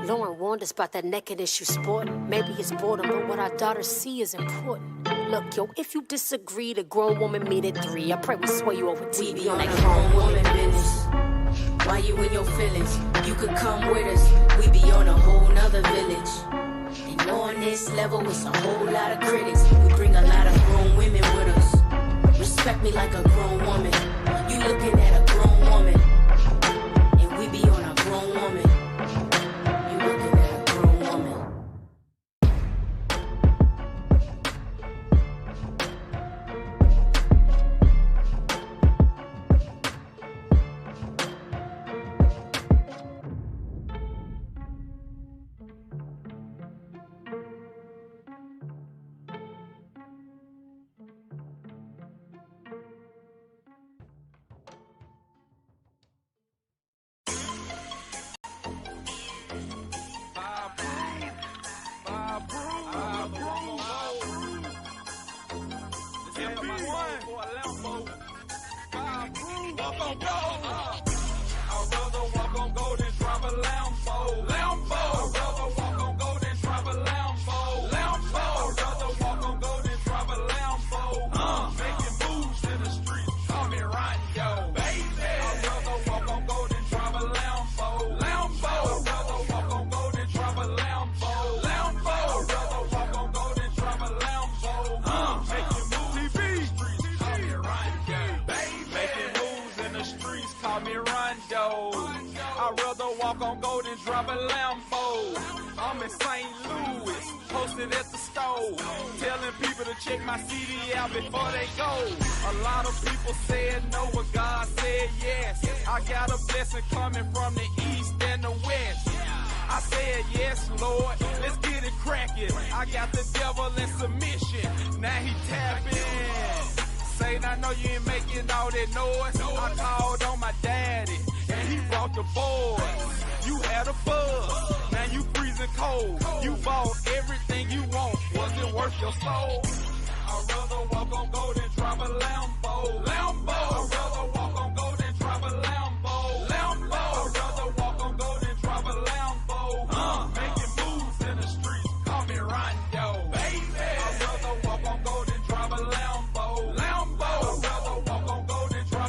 Lauren warned us about that nakedness you sporting. Maybe it's boredom, but what our daughters see is important. Look, yo, if you disagree, the grown woman meet at 3. I pray we sway you over TV. We be on that grown woman business. Why you in your feelings? You could come with us. We be on a whole nother village. And on this level, it's a whole lot of critics. We bring a lot of grown women with us. Respect me like a grown woman. You looking at a grown woman. And we be on a grown woman. You looking at a grown woman. Check my CD out before they go. A lot of people said no, but God said yes. I got a blessing coming from the east and the west. I said yes, Lord, let's get it cracking. I got the devil in submission, now he tapping. Satan, I know you ain't making all that noise. I called on my daddy, and he brought the boys. You had a buzz, now you freezing cold. You bought everything you want, was it worth your soul? I'd rather walk on gold than drive a Lambo. I'd rather walk on gold than drive a Lambo. I'd rather walk on gold than drive a Lambo. Making moves in the streets, call me Rondo. Baby, I'd rather walk on gold than drive a Lambo. I'd rather walk on gold than drive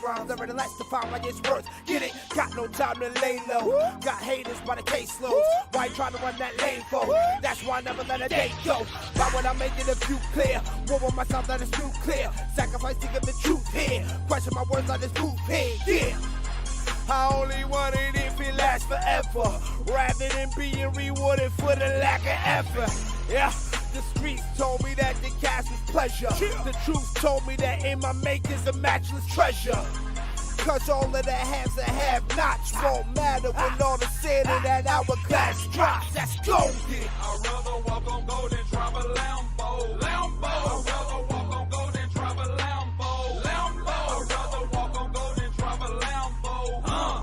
rhymes, I relax to find my just words. Get it? Got no time to lay low. Got haters by the caseload. Why try to run that lane for? That's why I never let a day go. Why would I make it a few clear? War with myself that is too clear. Sacrifice to get the truth here. Question my words on this booth here. Yeah. I only want it if it lasts forever, rather than being rewarded for the lack of effort. Yeah, the streets told me that the cash was pleasure. The truth told me that in my make is a matchless treasure. Cause all of the haves and have-nots won't matter when all the said in that hourglass drops. That's golden. I'd rather walk on gold than drive a Lambo. Lambo. I'd rather walk on gold than drive a Lambo. Lambo. I'd rather walk on gold than drive a Lambo.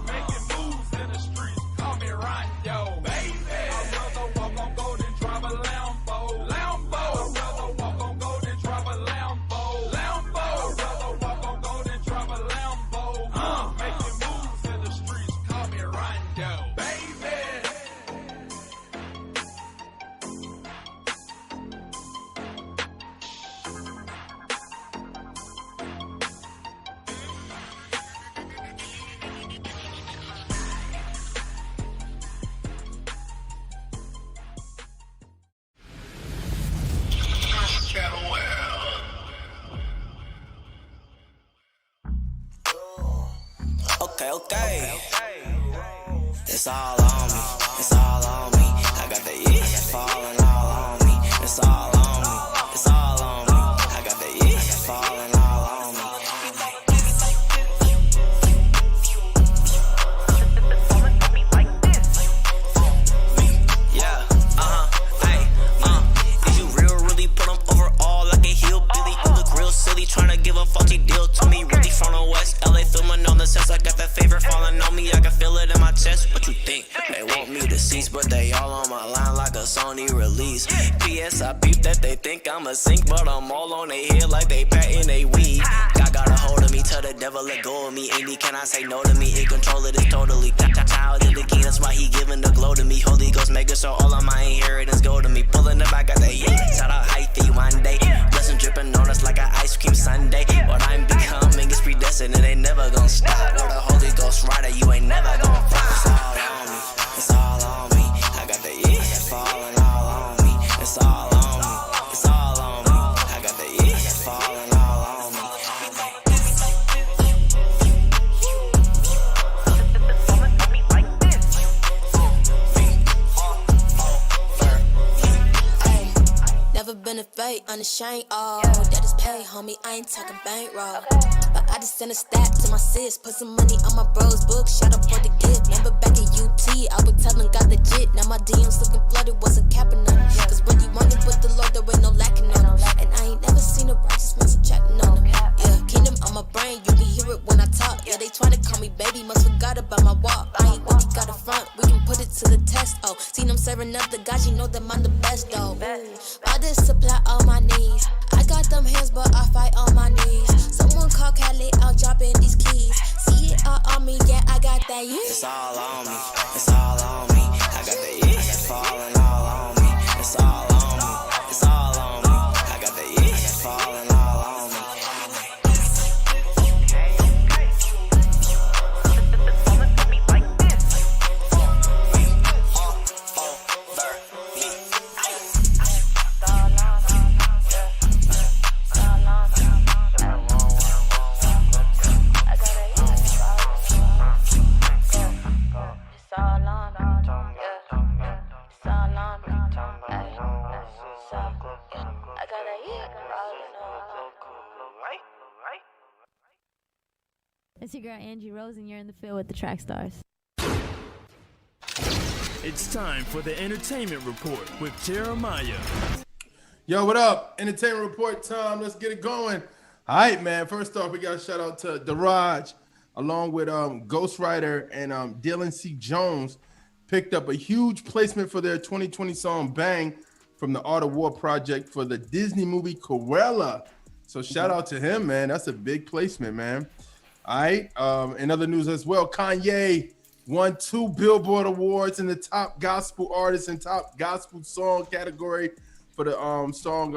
Making moves in the streets, call me Rondo. Baby. I'd rather walk on gold than drive a Lambo. Lambo. I'd rather walk on gold than drive a Lambo. Lambo. I'd rather walk on gold than drive a Lambo. Making moves in the streets, call me Rondo. Baby. Okay. It's all on me. It's all on me. I got the itch falling all on me. It's all on me. It's all on me. I got the itch falling all on me. Yeah, hey, is you real? Really put them over all like a hillbilly. You look real silly, trying to give a faulty deal to me. Really from the West LA, filming on the sense I got that favor falling on me. I can feel it in my chest. What you think? They want me to cease, but they all on my line like a Sony release. PS, I peep that they think I'm a sink, but I'm all on their head like they patting they weed. God got a hold of me, tell the devil let go of me. Ain't can I say no to me? It control it is totally child in the king. That's why he giving the glow to me. Holy Ghost mega, so all of my inheritance go to me. Pulling up, I got that shout out hyphy Wande. Blessing dripping on us like an ice cream sundae. What I'm becoming is predestined and they never gonna stop. With a Holy Ghost rider, you ain't never gonna flop. It's all on me, it's all on me. I got the itch falling all on me. It's all on me, it's all on me. I got the itch falling all on me. Never been a fake, unashamed, oh, that is pay, homie, I ain't talking bankroll. But I just sent a stat to my sis, put some money on my bros book, shout out for the gift. Remember back at UT, I would tell them got legit, now my DMs looking flooded, wasn't capping on them. Cause when you want it with the Lord, there ain't no lacking on them. And I ain't never seen a righteous man subtracting on them. Yeah, kingdom on my brain, you can hear it when I talk. Yeah, they tryna call me baby, must forgot about my walk. I ain't really got a front, we can put it to the test, oh. Seen them serving up the guys, you know that I'm the best, though. All this supply on my knees. I got them hands, but I fight on my knees. Someone call Cali, I'll drop in these keys. See it all on me, yeah, I got that, yeah. It's all on me, it's all on me. I got the itch falling all on me. It's all on me, it's all on me. I got the itch falling all on me. It's your girl Angie Rose, and you're in the field with the Trackstarz. It's time for the Entertainment Report with Jeremiah. Yo, what up? Entertainment Report time. Let's get it going. All right, man. First off, we got a shout out to Daraj, along with Ghostwriter and Dylan C. Jones. Picked up a huge placement for their 2020 song Bang from the Art of War project for the Disney movie Cruella. So shout out to him, man. That's a big placement, man. All right. In other news as well, Kanye won 2 Billboard Awards in the top gospel artist and top gospel song category for the song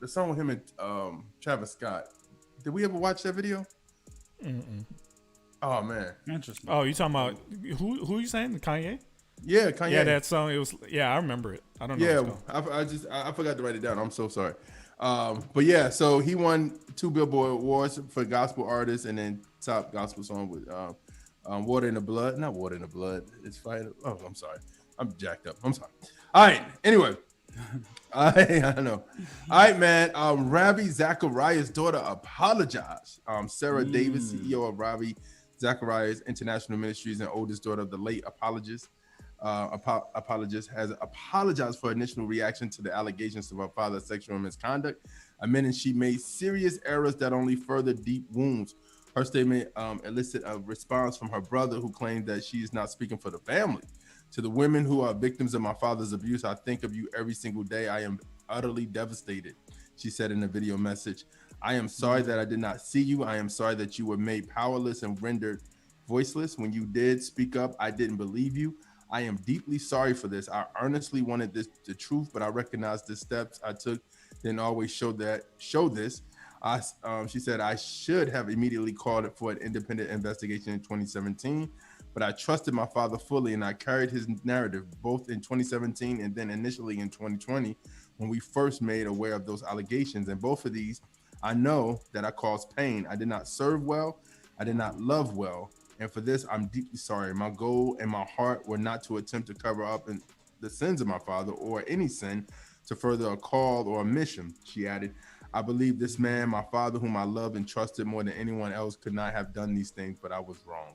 the the song with him and Travis Scott. Did we ever watch that video? Mm-mm. Oh man, interesting. Oh, you talking about who you saying? Kanye? Yeah, Kanye. Yeah, that song. It was. Yeah, I remember it. I don't know. Yeah, I forgot to write it down. I'm so sorry. But yeah, so he won 2 Billboard awards for gospel artist and then top gospel song with Water in the Blood. Not Water in the Blood. It's Fire. Oh, I'm sorry. I'm jacked up. I'm sorry. All right. Anyway. I know. All right, man. Ravi Zachariah's daughter apologized. Sarah Davis, CEO of Ravi Zachariah's International Ministries and oldest daughter of the late apologist, has apologized for initial reaction to the allegations of her father's sexual misconduct, admitting she made serious errors that only further deep wounds. Her statement elicited a response from her brother, who claimed that she is not speaking for the family. To the women who are victims of my father's abuse, I think of you every single day. I am utterly devastated, she said in a video message. I am sorry that I did not see you. I am sorry that you were made powerless and rendered voiceless. When you did speak up, I didn't believe you. I am deeply sorry for this. I earnestly wanted the truth, but I recognize the steps I took didn't always show this. She said, I should have immediately called it for an independent investigation in 2017, but I trusted my father fully and I carried his narrative both in 2017 and then initially in 2020 when we first made aware of those allegations. And both of these, I know that I caused pain. I did not serve well. I did not love well. And for this, I'm deeply sorry. My goal and my heart were not to attempt to cover up the sins of my father or any sin to further a call or a mission, she added. I believe this man, my father, whom I loved and trusted more than anyone else, could not have done these things, but I was wrong.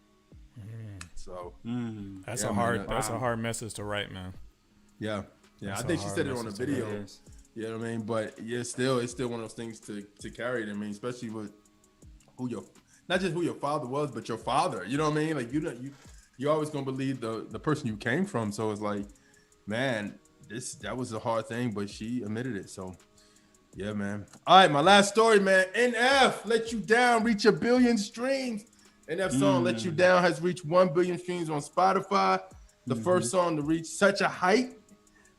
So that's a hard message to write, man. Yeah. That's I think she said it on a message to video. write. You know what I mean? But yeah, it's still one of those things to carry. I mean, especially with not just who your father was, but your father. You know what I mean? Like you're always gonna believe the person you came from. So it's like, man, that was a hard thing, but she admitted it. So yeah, man. All right, my last story, man. NF Let You Down reach 1 billion streams. NF song Let You Down has reached 1 billion streams on Spotify. The first song to reach such a height.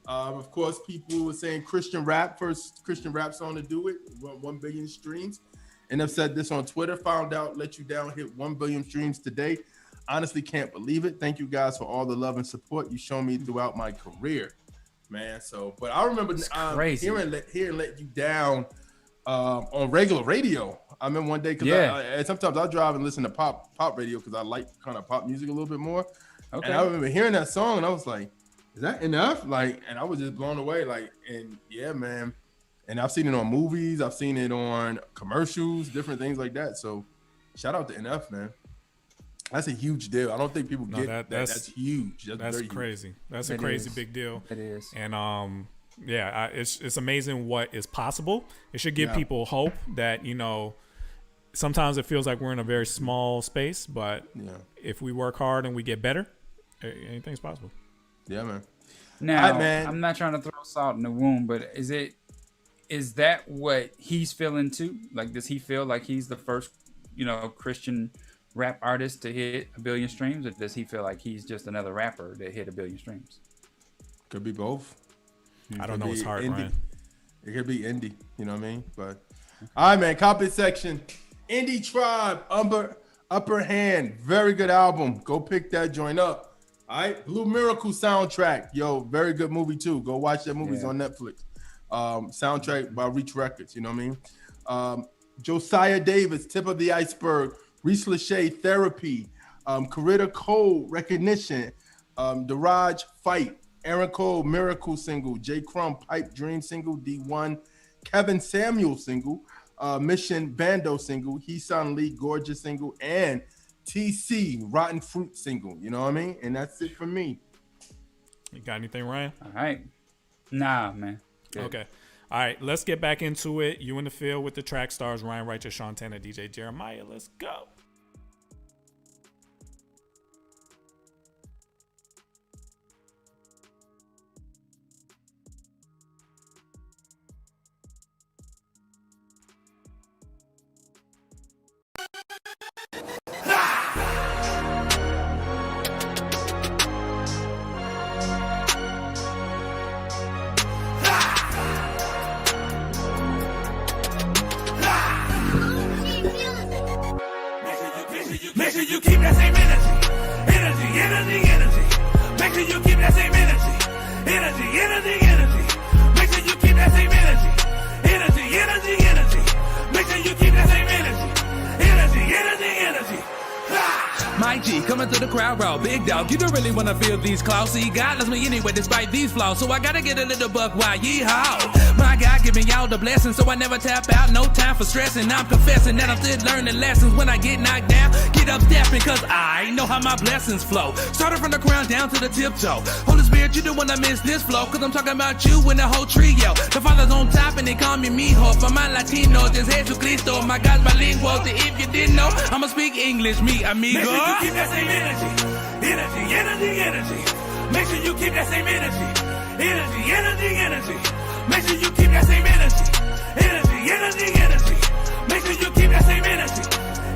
Of course, people were saying first Christian rap song to do it, 1 billion streams. And I've said this on Twitter, found out Let You Down hit 1 billion streams today. Honestly, can't believe it. Thank you guys for all the love and support you shown me throughout my career, man. So, but I remember hearing Let You Down on regular radio. I remember one day, because sometimes I drive and listen to pop radio because I like kind of pop music a little bit more. Okay. And I remember hearing that song and I was like, is that enough? Like, and I was just blown away. Like, and yeah, man. And I've seen it on movies. I've seen it on commercials, different things like that. So shout out to NF, man. That's a huge deal. I don't think people get that. That's huge. That's crazy. Huge. That's a crazy big deal. It is. And it's amazing what is possible. It should give people hope that, sometimes it feels like we're in a very small space, but if we work hard and we get better, anything's possible. Yeah, man. Now, I'm not trying to throw salt in the wound, but is that what he's feeling too? Like, does he feel like he's the first, Christian rap artist to hit 1 billion streams, or does he feel like he's just another rapper that hit 1 billion streams? Could be both. I don't know. It's hard, Ryan. It could be indie. You know what I mean? But all right, man. Comment section. Indie Tribe, Upper Hand. Very good album. Go pick that joint up. All right, Blue Miracle soundtrack. Yo, very good movie too. Go watch that movie. It's on Netflix. Soundtrack by Reach Records. You know what I mean? Josiah Davis, Tip of the Iceberg. Reece Lache, Therapy. Coretta Cole, Recognition. Daraj, Fight. Aaron Cole, Miracle single. J. Crumb, Pipe Dream single. D1. Kevin Samuel single. Mission Bando single. Heesan Lee, Gorgeous single. And TC, Rotten Fruit single. You know what I mean? And that's it for me. You got anything, Ryan? All right. Nah, man. Good. Okay. All right. Let's get back into it. You in the field with the track stars, Ryan Righteous, Sean Tanner, DJ Jeremiah. Let's go. me, coming through the crowd raw. Big dog, you don't really wanna feel these claws. See, God loves me anyway, despite these flaws. So I gotta get a little buck wild, yeehaw. My God giving y'all the blessing, so I never tap out. No time for stressing. I'm confessing that I'm still learning lessons. When I get knocked down, get up stepping, cause I know how my blessings flow. Started from the ground down to the tiptoe. Holy Spirit, you don't wanna miss this flow, cause I'm talking about you and the whole trio. The Father's on top and they call me mijo. For my Latinos, it's Jesucristo. My God's bilingual, so if you didn't know, I'ma speak English, me amigo. Make sure you keep that same energy. Energy, energy, energy. Make sure you keep that same energy. Energy, energy, energy. Make sure you keep that same energy. Energy, energy, energy. Make sure you keep that same energy.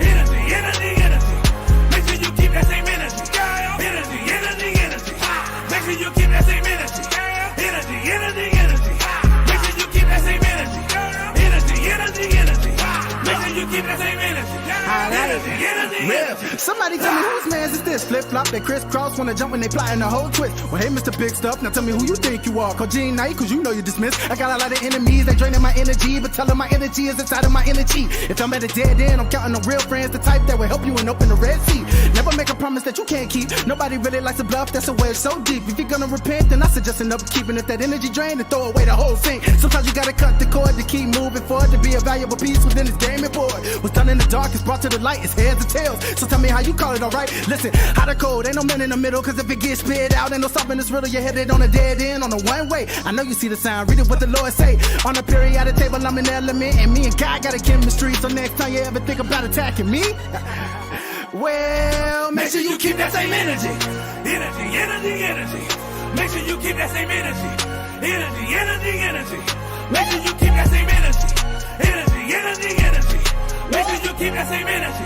Energy, energy, energy. Make sure you keep that same energy. Energy, energy, energy. Make sure you keep that same energy. Energy, energy, energy. Make sure you keep that same energy. Energy, energy, energy. Make sure you keep that same energy. Energy, energy, energy. Somebody tell me whose man's is this? Flip flop, they crisscross, wanna jump when they plotting the whole twist. Well, hey, Mr. Big Stuff, now tell me who you think you are. Call Gene Knight, cause you know you're dismissed. I got a lot of enemies, they draining my energy, but telling my energy is inside of my energy. If I'm at a dead end, I'm counting on real friends, the type that will help you and open the Red Sea. Never make a promise that you can't keep. Nobody really likes a bluff, that's a wave so deep. If you're gonna repent, then I suggest an upkeep. And if that energy drain, then throw away the whole thing. Sometimes you gotta cut the cord to keep moving forward, to be a valuable piece within this game and board. What's done in the dark is brought to the light, it's heads or tails. So tell me how you call it, alright? Listen, hot or cold, ain't no man in the middle, cause if it gets spit out, ain't no stopping this riddle. You're headed on a dead end, on a one way. I know you see the sign, read it what the Lord say. On a periodic table, I'm an element, and me and God got a chemistry. So next time you ever think about attacking me, well, make sure you keep that same energy. Energy, energy, energy. Make sure you keep that same energy. Energy, energy, energy. Make sure you keep that same energy. Energy, energy, energy. Make sure you keep that same energy.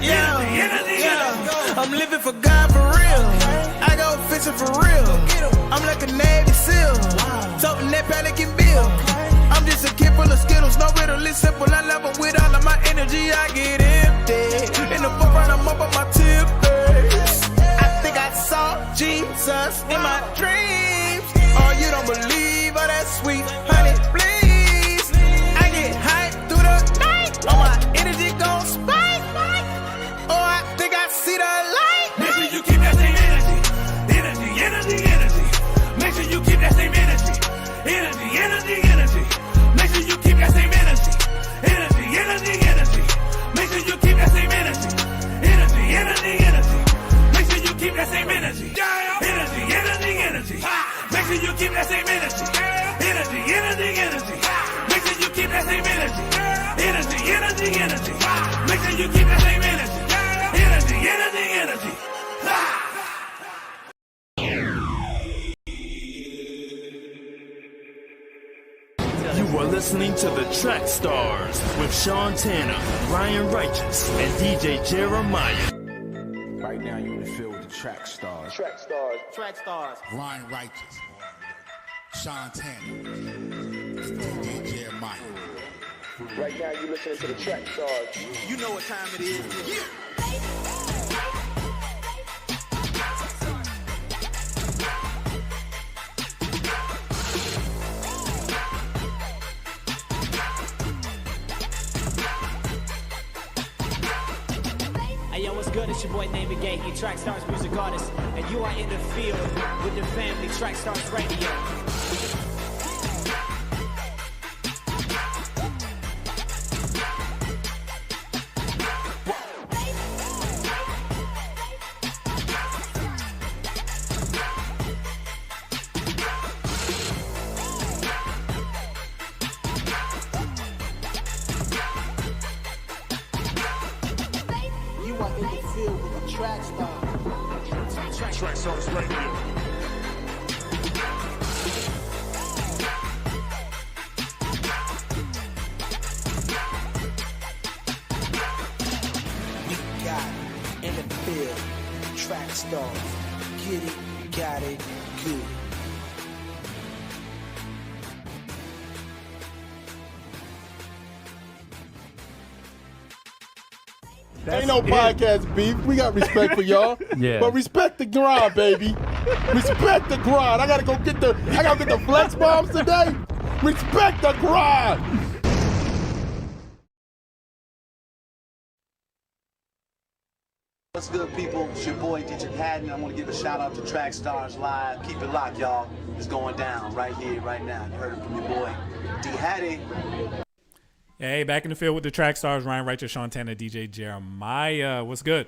Energy, energy, energy. I'm living for God for real. I go fishing for real. I'm like a Navy SEAL. Toting that Pelican bill. I'm just a kid full of Skittles. No riddle, it's simple. I love it with all of my energy. I get empty. In the forefront, I'm up on my tippers. I think I saw Jesus in my dreams. Oh, you don't believe? Oh, that's sweet. Honey, please. I get hyped through the night. Oh, my energy gon' spike. Oh, I think I see the light. Make sure you keep that same energy. Energy, energy, energy. Make sure you keep that same energy. Energy, energy, energy. Make sure you keep that same energy. Energy, energy, energy. Make sure you keep that same energy. Energy, energy, energy. Make sure you keep that same energy. Energy, energy, energy. Make sure you keep that same energy. Energy, energy, energy. Make sure you keep that same energy. Energy, energy, energy. Make sure you keep that same energy. Energy, energy, energy. You are listening to the Trackstarz with Sean Tanner, Ryan Righteous, and DJ Jeremiah. Right now you're in the field with the Trackstarz. Trackstarz. Ryan Righteous, Sean Tanner, DJ Jeremiah. Right now you listening to the Trackstarz. You know what time it is. Hey yo, what's good? It's your boy Navigate, you Trackstarz music artist, and you are in the field with the family Trackstarz Radio. Trackstarz Radio. We got it in the field. Trackstarz. Get it, got it, good. Ain't no podcast beef. We got respect for y'all. Yeah. But respect the grind, baby. Respect the grind. I gotta get the flex bombs today. Respect the grind. What's good, people? It's your boy DJ Haddon. I want to give a shout out to Trackstarz Live. Keep it locked, y'all. It's going down right here, right now. You heard it from your boy D Haddon. Hey, back in the field with the Trackstarz, Ryan Righteous, Sean Tanner, DJ Jeremiah. What's good?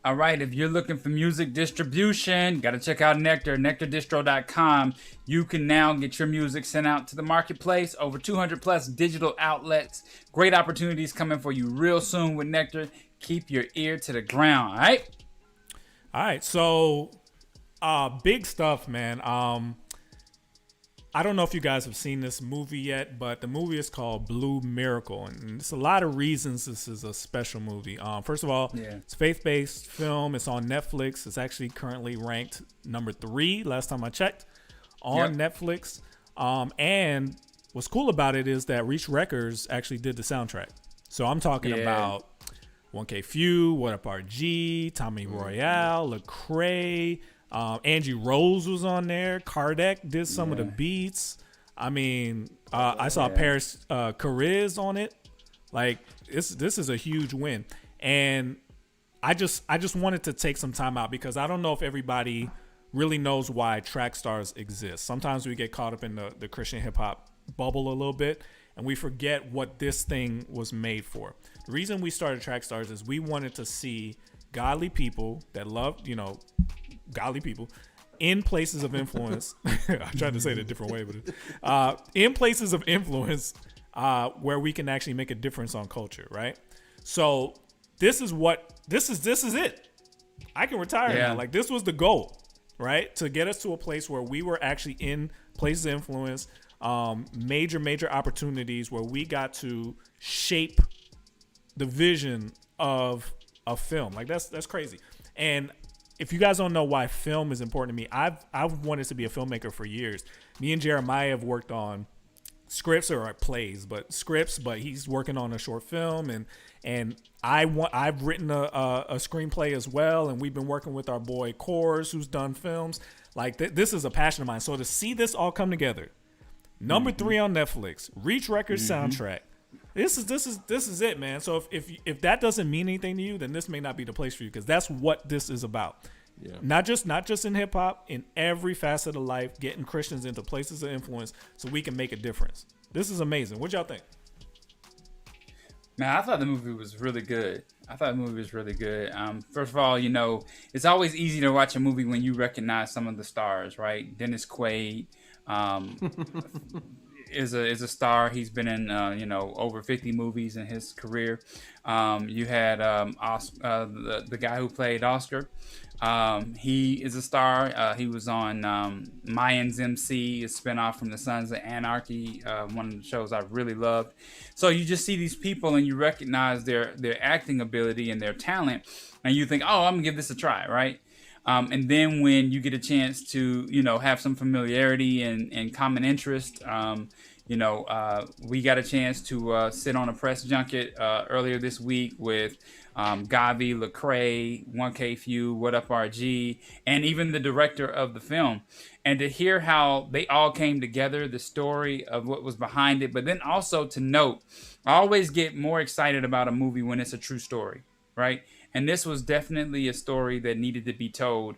All right, if you're looking for music distribution, got to check out Nectar, nectardistro.com. You can now get your music sent out to the marketplace, over 200 plus digital outlets. Great opportunities coming for you real soon with Nectar. Keep your ear to the ground, all right? All right, so big stuff, man. I don't know if you guys have seen this movie yet, but the movie is called Blue Miracle, and there's a lot of reasons this is a special movie. First of all, It's a faith-based film. It's on Netflix. It's actually currently ranked number 3, last time I checked, on Netflix. And what's cool about it is that Reece Records actually did the soundtrack. So I'm talking about 1K Few, What Up RG, Tommy Royale, Lecrae, Angie Rose was on there. Kardec did some of the beats. I mean, I saw Paris Cariz on it. Like, this is a huge win. And I just wanted to take some time out because I don't know if everybody really knows why Trackstarz exists. Sometimes we get caught up in the Christian hip hop bubble a little bit and we forget what this thing was made for. The reason we started Trackstarz is we wanted to see godly people that love, godly people in places of influence. I tried to say it a different way, but in places of influence where we can actually make a difference on culture, right? So this is it. I can retire now. Like, this was the goal, right? To get us to a place where we were actually in places of influence, major opportunities where we got to shape the vision of a film. Like, that's crazy. And if you guys don't know why film is important to me, I've wanted to be a filmmaker for years. Me and Jeremiah have worked on scripts or plays, but he's working on a short film, and I've written a screenplay as well, and we've been working with our boy Kors, who's done films. Like, this is a passion of mine. So to see this all come together, number 3 on Netflix, Reece Records soundtrack. This is it, man. So if that doesn't mean anything to you, then this may not be the place for you, because that's what this is about. Yeah. Not just in hip hop, in every facet of life, getting Christians into places of influence so we can make a difference. This is amazing. What y'all think? Man, I thought the movie was really good. First of all, it's always easy to watch a movie when you recognize some of the stars, right? Dennis Quaid is a star. He's been in over 50 movies in his career. You had the guy who played Oscar. He is a star. He was on Mayans MC, a spinoff from the Sons of Anarchy, one of the shows I really loved. So you just see these people and you recognize their acting ability and their talent, and you think, oh, I'm gonna give this a try, right? And then when you get a chance to, have some familiarity and common interest, we got a chance to sit on a press junket earlier this week with Gavi, Lecrae, 1K Few, What Up RG, and even the director of the film. And to hear how they all came together, the story of what was behind it, but then also to note, I always get more excited about a movie when it's a true story, right? And this was definitely a story that needed to be told,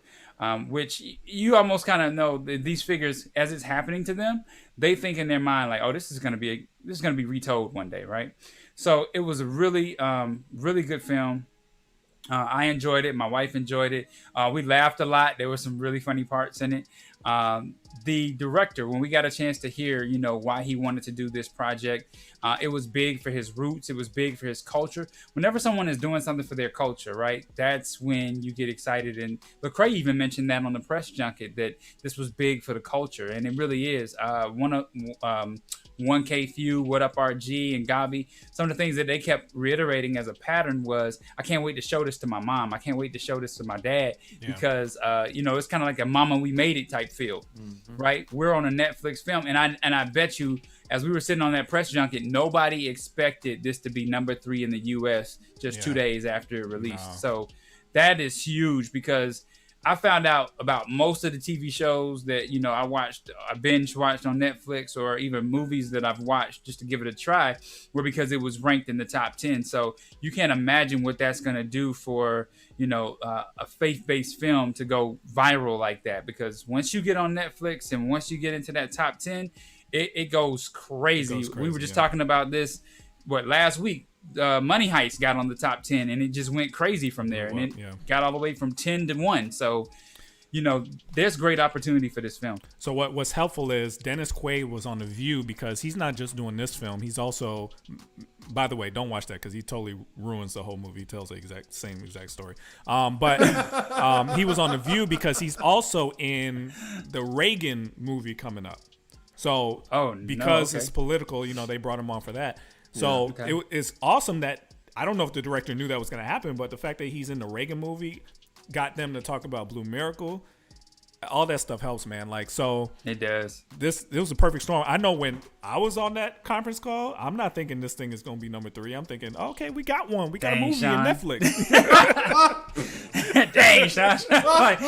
which you almost kind of know these figures, as it's happening to them, they think in their mind like, oh, this is going to be retold one day, right? So it was a really, really good film. I enjoyed it. My wife enjoyed it. We laughed a lot. There were some really funny parts in it. The director, when we got a chance to hear, why he wanted to do this project, it was big for his roots. It was big for his culture. Whenever someone is doing something for their culture, right, that's when you get excited. And Lecrae even mentioned that on the press junket, that this was big for the culture. And it really is. 1K Few, What Up RG, and Gavi, some of the things that they kept reiterating as a pattern was, I can't wait to show this to my mom. I can't wait to show this to my dad, because, it's kind of like a mama we made it type feel, right? We're on a Netflix film, and I bet you, as we were sitting on that press junket, nobody expected this to be number 3 in the U.S. just 2 days after it released. No. So that is huge, because I found out about most of the TV shows that, you know, I binge watched on Netflix, or even movies that I've watched just to give it a try, were because it was ranked in the top 10. So you can't imagine what that's going to do for, you know, a faith-based film to go viral like that. Because once you get on Netflix and once you get into that top 10, it goes crazy. We were just talking about this, last week. Money Heist got on the top 10, and it just went crazy from there, and it got all the way from 10 to 1. So, you know, there's great opportunity for this film. So what's helpful is Dennis Quaid was on The View, because he's not just doing this film. He's also, by the way, don't watch that because he totally ruins the whole movie. He tells the same exact story. But he was on The View because he's also in the Reagan movie coming up. So because it's political, you know, they brought him on for that. So it's awesome that, I don't know if the director knew that was going to happen, but the fact that he's in the Reagan movie got them to talk about Blue Miracle. All that stuff helps, man. Like, so it does. It was a perfect storm. I know when I was on that conference call, I'm not thinking this thing is going to be number 3. I'm thinking, okay, we got one. We got a movie on Netflix. Dang, Sean. Like,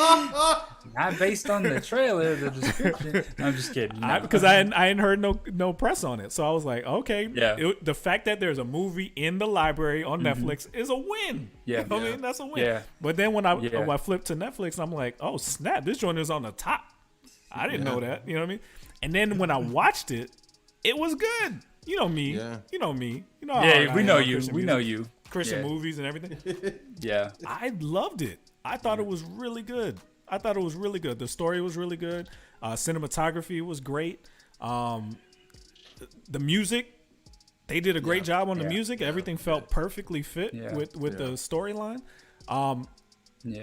not based on the trailer, the description. I'm just kidding. Because I hadn't heard no press on it. So I was like, okay. Yeah. The fact that there's a movie in the library on Netflix is a win. Yeah. You know what I mean? That's a win. Yeah. But then when I flipped to Netflix, I'm like, oh, snap. This joint is on the top. I didn't know that. You know what I mean? And then when I watched it, it was good. You know me. Yeah. You know me. You know how we know you. We know you. Christian movies and everything. Yeah. I loved it. I thought it was really good. The story was really good. Cinematography was great. The music, they did a great job on the music. Everything felt perfectly fit with the storyline.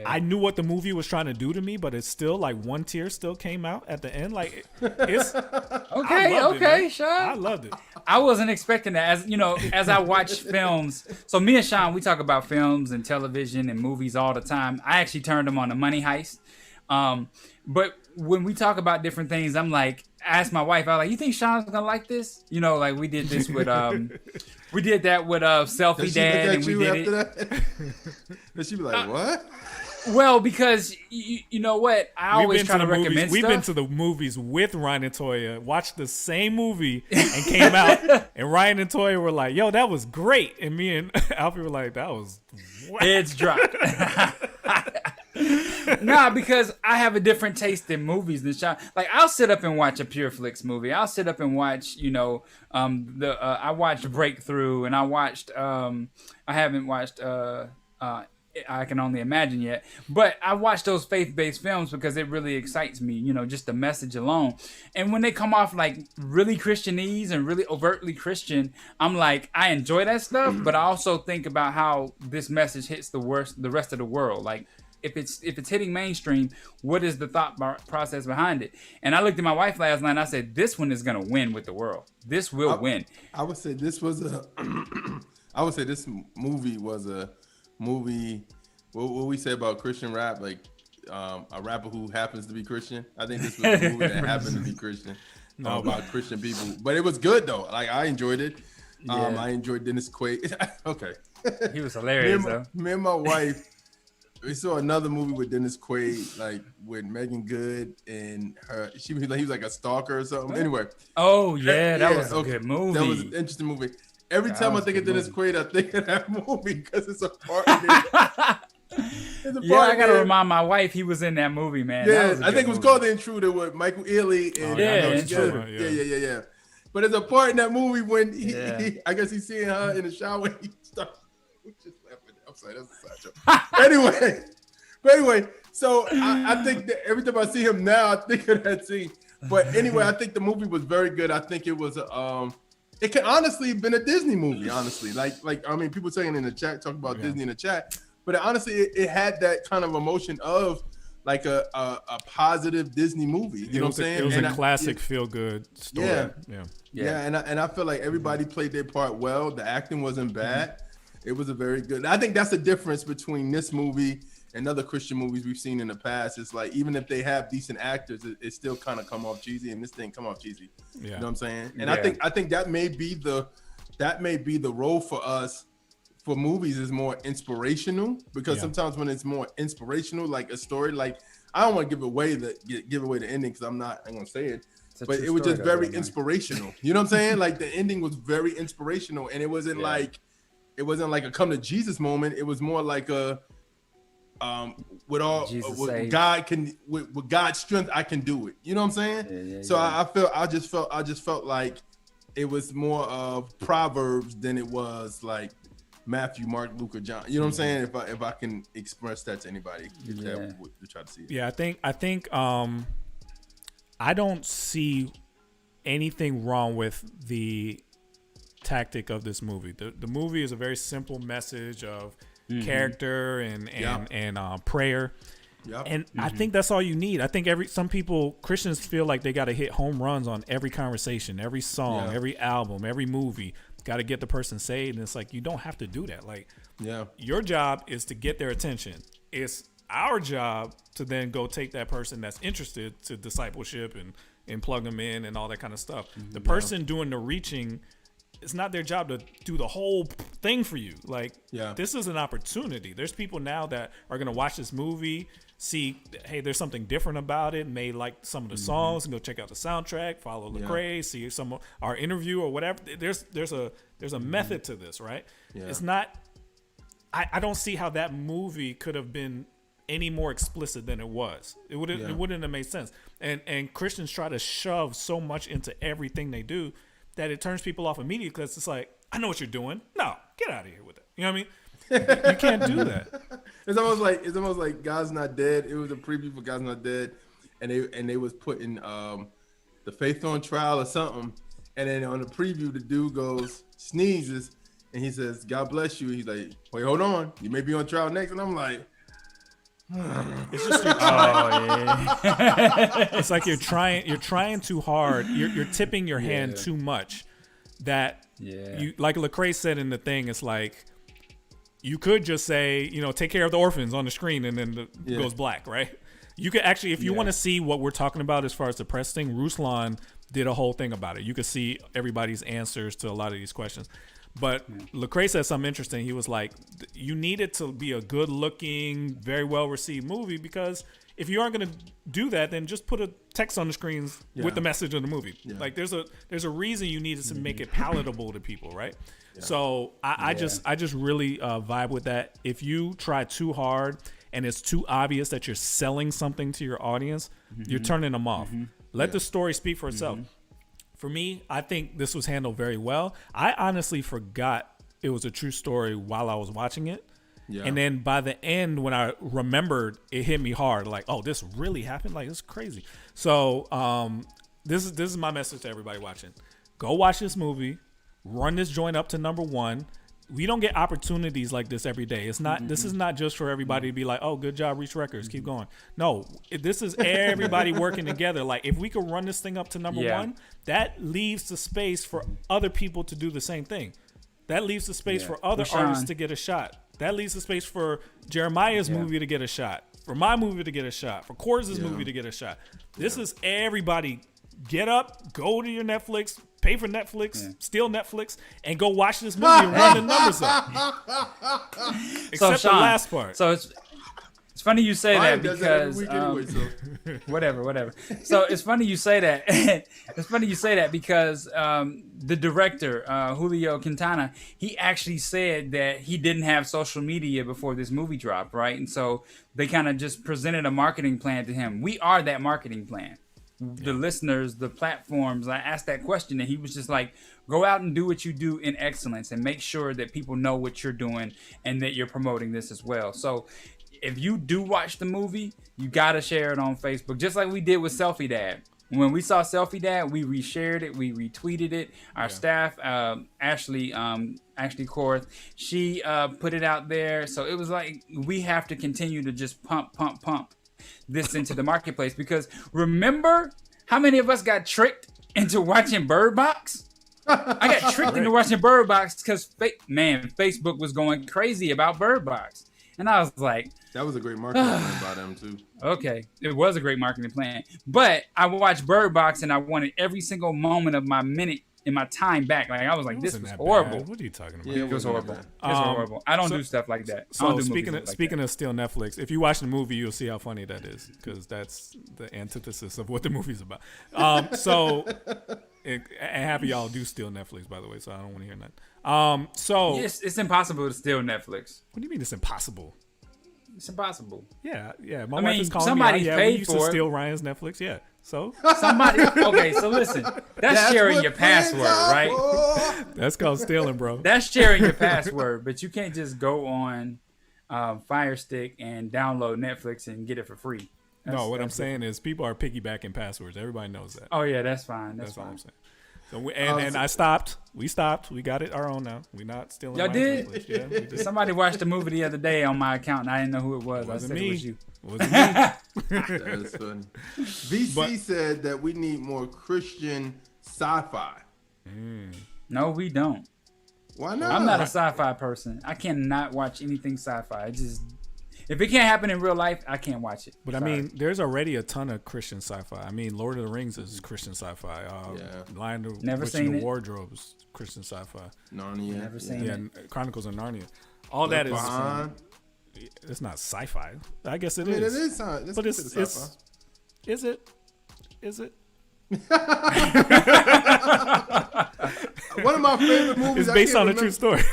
I knew what the movie was trying to do to me, but it's still like one tear still came out at the end. Like, it's okay, Sean. I loved it. I wasn't expecting that. As you know, as I watch films, so me and Sean, we talk about films and television and movies all the time. I actually turned them on to Money Heist. But when we talk about different things, I'm like, I asked my wife, I was like, you think Sean's gonna like this? You know, like we did this with we did that with Selfie Dad, and we did it. Does she be like, what? Well, because you know what, I always try to recommend stuff. We've been to the movies with Ryan and Toya, watched the same movie, and came out, and Ryan and Toya were like, "Yo, that was great," and me and Alfie were like, "That was." It's dropped. Nah, because I have a different taste in movies than Sean. Like, I'll sit up and watch a Pure Flix movie. I'll sit up and watch, you know, I watched Breakthrough, and I watched. I haven't watched. I Can Only Imagine yet, but I watch those faith-based films because it really excites me, you know, just the message alone. And when they come off like really Christianese and really overtly Christian, I'm like, I enjoy that stuff, but I also think about how this message hits the rest of the world. Like, if it's hitting mainstream, what is the thought process behind it? And I looked at my wife last night and I said, this one is gonna win with the world. This will win. I would say this was this movie was a movie. What we say about Christian rap, like a rapper who happens to be Christian. I think this was a movie that happened to be Christian, about Christian people. But it was good though. Like, I enjoyed it. I enjoyed Dennis Quaid. Okay, he was hilarious. Me and my wife, we saw another movie with Dennis Quaid, like with Megan Good and her. He was like a stalker or something. Anyway. Oh yeah, that was a good movie. That was an interesting movie. Every time I think of Dennis Quaid, I think of that movie because it's a part of it. I gotta remind my wife he was in that movie, man. Yeah, I think it was called The Intruder with Michael Ealy and Intruder. Yeah. But there's a part in that movie when he I guess he's seeing her in the shower. And he starts just laughing. I'm sorry, that's a side joke. anyway, so I think that every time I see him now, I think of that scene. But anyway, I think the movie was very good. I think it was it could honestly have been a Disney movie. Honestly, like I mean, people saying in the chat, talk about Disney in the chat. But honestly, it had that kind of emotion of like a positive Disney movie. You know what I'm saying? It was a classic feel-good story. Yeah. And I feel like everybody played their part well. The acting wasn't bad. It was a very good. I think that's the difference between this movie and other Christian movies we've seen in the past. It's like, even if they have decent actors, it still kind of come off cheesy, and this didn't come off cheesy. You know what I'm saying? And I think that may be the role for us for movies is more inspirational, because sometimes when it's more inspirational, like a story, like I don't want to give away the ending because I'm gonna say it, but it was just very inspirational. You know what I'm saying? Like the ending was very inspirational, and it wasn't like a come to Jesus moment. It was more like a with God's strength, I can do it. You know what I'm saying? I just felt like it was more of Proverbs than it was like Matthew, Mark, Luke, or John. You know what I'm saying? If I can express that to anybody that would try to see it. Yeah, I think I don't see anything wrong with the tactic of this movie. The movie is a very simple message of character and prayer. Yep. And I think that's all you need. I think some Christians feel like they got to hit home runs on every conversation, every song, every album, every movie. Got to get the person saved. And it's like, you don't have to do that. Like, your job is to get their attention. It's our job to then go take that person that's interested to discipleship and plug them in and all that kind of stuff. The person doing the reaching, it's not their job to do the whole thing for you. Like, this is an opportunity. There's people now that are going to watch this movie, see, hey, there's something different about it, may like some of the songs, and go check out the soundtrack, follow Lache, see some of our interview or whatever. There's a method to this, right? It's not. I don't see how that movie could have been any more explicit than it was. It wouldn't have made sense. And Christians try to shove so much into everything they do that it turns people off immediately, because it's like, I know what you're doing. No, get out of here with it. You know what I mean? You can't do that. It's almost like God's Not Dead. It was a preview for God's Not Dead, and they was putting the faith on trial or something, and then on the preview the dude goes, sneezes, and he says, God bless you. He's like, wait, hold on, you may be on trial next, and I'm like, it's just it's like you're trying too hard. You're tipping your hand too much. That you, like Lecrae said in the thing, it's like you could just say, take care of the orphans on the screen, and then it goes black, right? You could actually, if you want to see what we're talking about as far as the press thing, Ruslan did a whole thing about it. You could see everybody's answers to a lot of these questions. But Lecrae said something interesting. He was like, you need it to be a good-looking, very well-received movie, because if you aren't going to do that, then just put a text on the screens with the message of the movie. Like, there's a reason you need it to make it palatable to people, right? So I just really vibe with that. If you try too hard and it's too obvious that you're selling something to your audience, you're turning them off. Let the story speak for itself. For me, I think this was handled very well. I honestly forgot it was a true story while I was watching it. And then by the end, when I remembered, it hit me hard. Like, oh, this really happened? Like, it's crazy. So this is my message to everybody watching. Go watch this movie. Run this joint up to #1. We don't get opportunities like this every day. It's not. This is not just for everybody to be like, oh, good job, Reach Records, keep going. No, this is everybody working together. Like, if we could run this thing up to #1, that leaves the space for other people to do the same thing. That leaves the space for other artists to get a shot. That leaves the space for Jeremiah's movie to get a shot, for my movie to get a shot, for Corz's movie to get a shot. This is everybody. Get up, go to your Netflix, pay for Netflix, steal Netflix, and go watch this movie and run the numbers up. Except so, Sean, the last part. So it's funny you say that because whatever. So it's funny you say that. It's funny you say that because the director Julio Quintana, he actually said that he didn't have social media before this movie dropped, right? And so they kind of just presented a marketing plan to him. We are that marketing plan. The listeners, the platforms. I asked that question, and he was just like, go out and do what you do in excellence and make sure that people know what you're doing and that you're promoting this as well. So if you do watch the movie, you got to share it on Facebook, just like we did with Selfie Dad. When we saw Selfie Dad, we reshared it, we retweeted it. Our staff, Ashley Korth, she put it out there. So it was like, we have to continue to just pump this into the marketplace, because remember how many of us got tricked into watching Bird Box? I got tricked into watching Bird Box because Facebook was going crazy about Bird Box, and I was like, that was a great marketing plan by them too. Okay, it was a great marketing plan, but I watched Bird Box and I wanted every single moment of my minute in my time back. Like I was like, this wasn't was that horrible. bad. What are you talking about? Yeah, it was horrible. It's horrible. I don't do stuff like that. I So don't do speaking movies like speaking that. of steal Netflix, if you watch the movie, you'll see how funny that is because that's the antithesis of what the movie's about. And half of y'all do steal Netflix, by the way, so I don't want to hear that. So Yes, it's impossible to steal Netflix. What do you mean it's impossible? It's impossible. Yeah. My I wife mean, is calling somebody me out. Yeah, paid we used for to it. steal Ryan's Netflix. Yeah. So Somebody. Okay, so listen. That's sharing what your password, friends right? That's called stealing, bro. That's sharing your password, but you can't just go on Fire Stick and download Netflix and get it for free. No, what I'm saying is people are piggybacking passwords. Everybody knows that. Oh yeah, that's fine. That's what fine. I'm saying. So I stopped. We stopped. We got it our own now. We're not stealing. Y'all Ryan's did? Netflix. Yeah, we did. Somebody watched the movie the other day on my account, and I didn't know who it was. Wasn't I said me. it was you. Wasn't me. That's funny. VC said that we need more Christian sci-fi. No, we don't. Why not? I'm not a sci-fi person. I cannot watch anything sci-fi. If it can't happen in real life, I can't watch it. But I mean, there's already a ton of Christian sci-fi. I mean, Lord of the Rings is Christian sci-fi. Lion the Never Witch seen and the it. Wardrobe is Christian sci-fi. Narnia. Never seen it. Chronicles of Narnia. All that is. It's not sci-fi. I guess it is. It is sci-fi. But it's sci-fi. Is it? Is it? One of my favorite movies. It's based on a true story.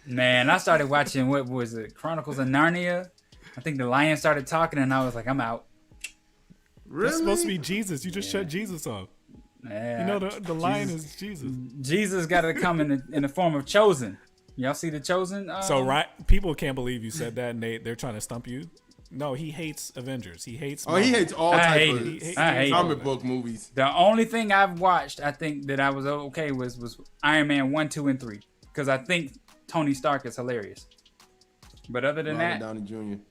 Man, I started watching, what was it, Chronicles of Narnia. I think the lion started talking, and I was like, I'm out. Really? It's supposed to be Jesus. You just shut Jesus off. Yeah, You know the lion is Jesus. Jesus got to come in the form of Chosen. Y'all see the Chosen? So people can't believe you said that, and they're trying to stump you. No, he hates Avengers. He hates. Oh, he hates all types of comic book movies. The only thing I've watched, I think that I was okay was Iron Man 1, 2, and 3, because I think Tony Stark is hilarious. But other than Robert that, Downey Jr.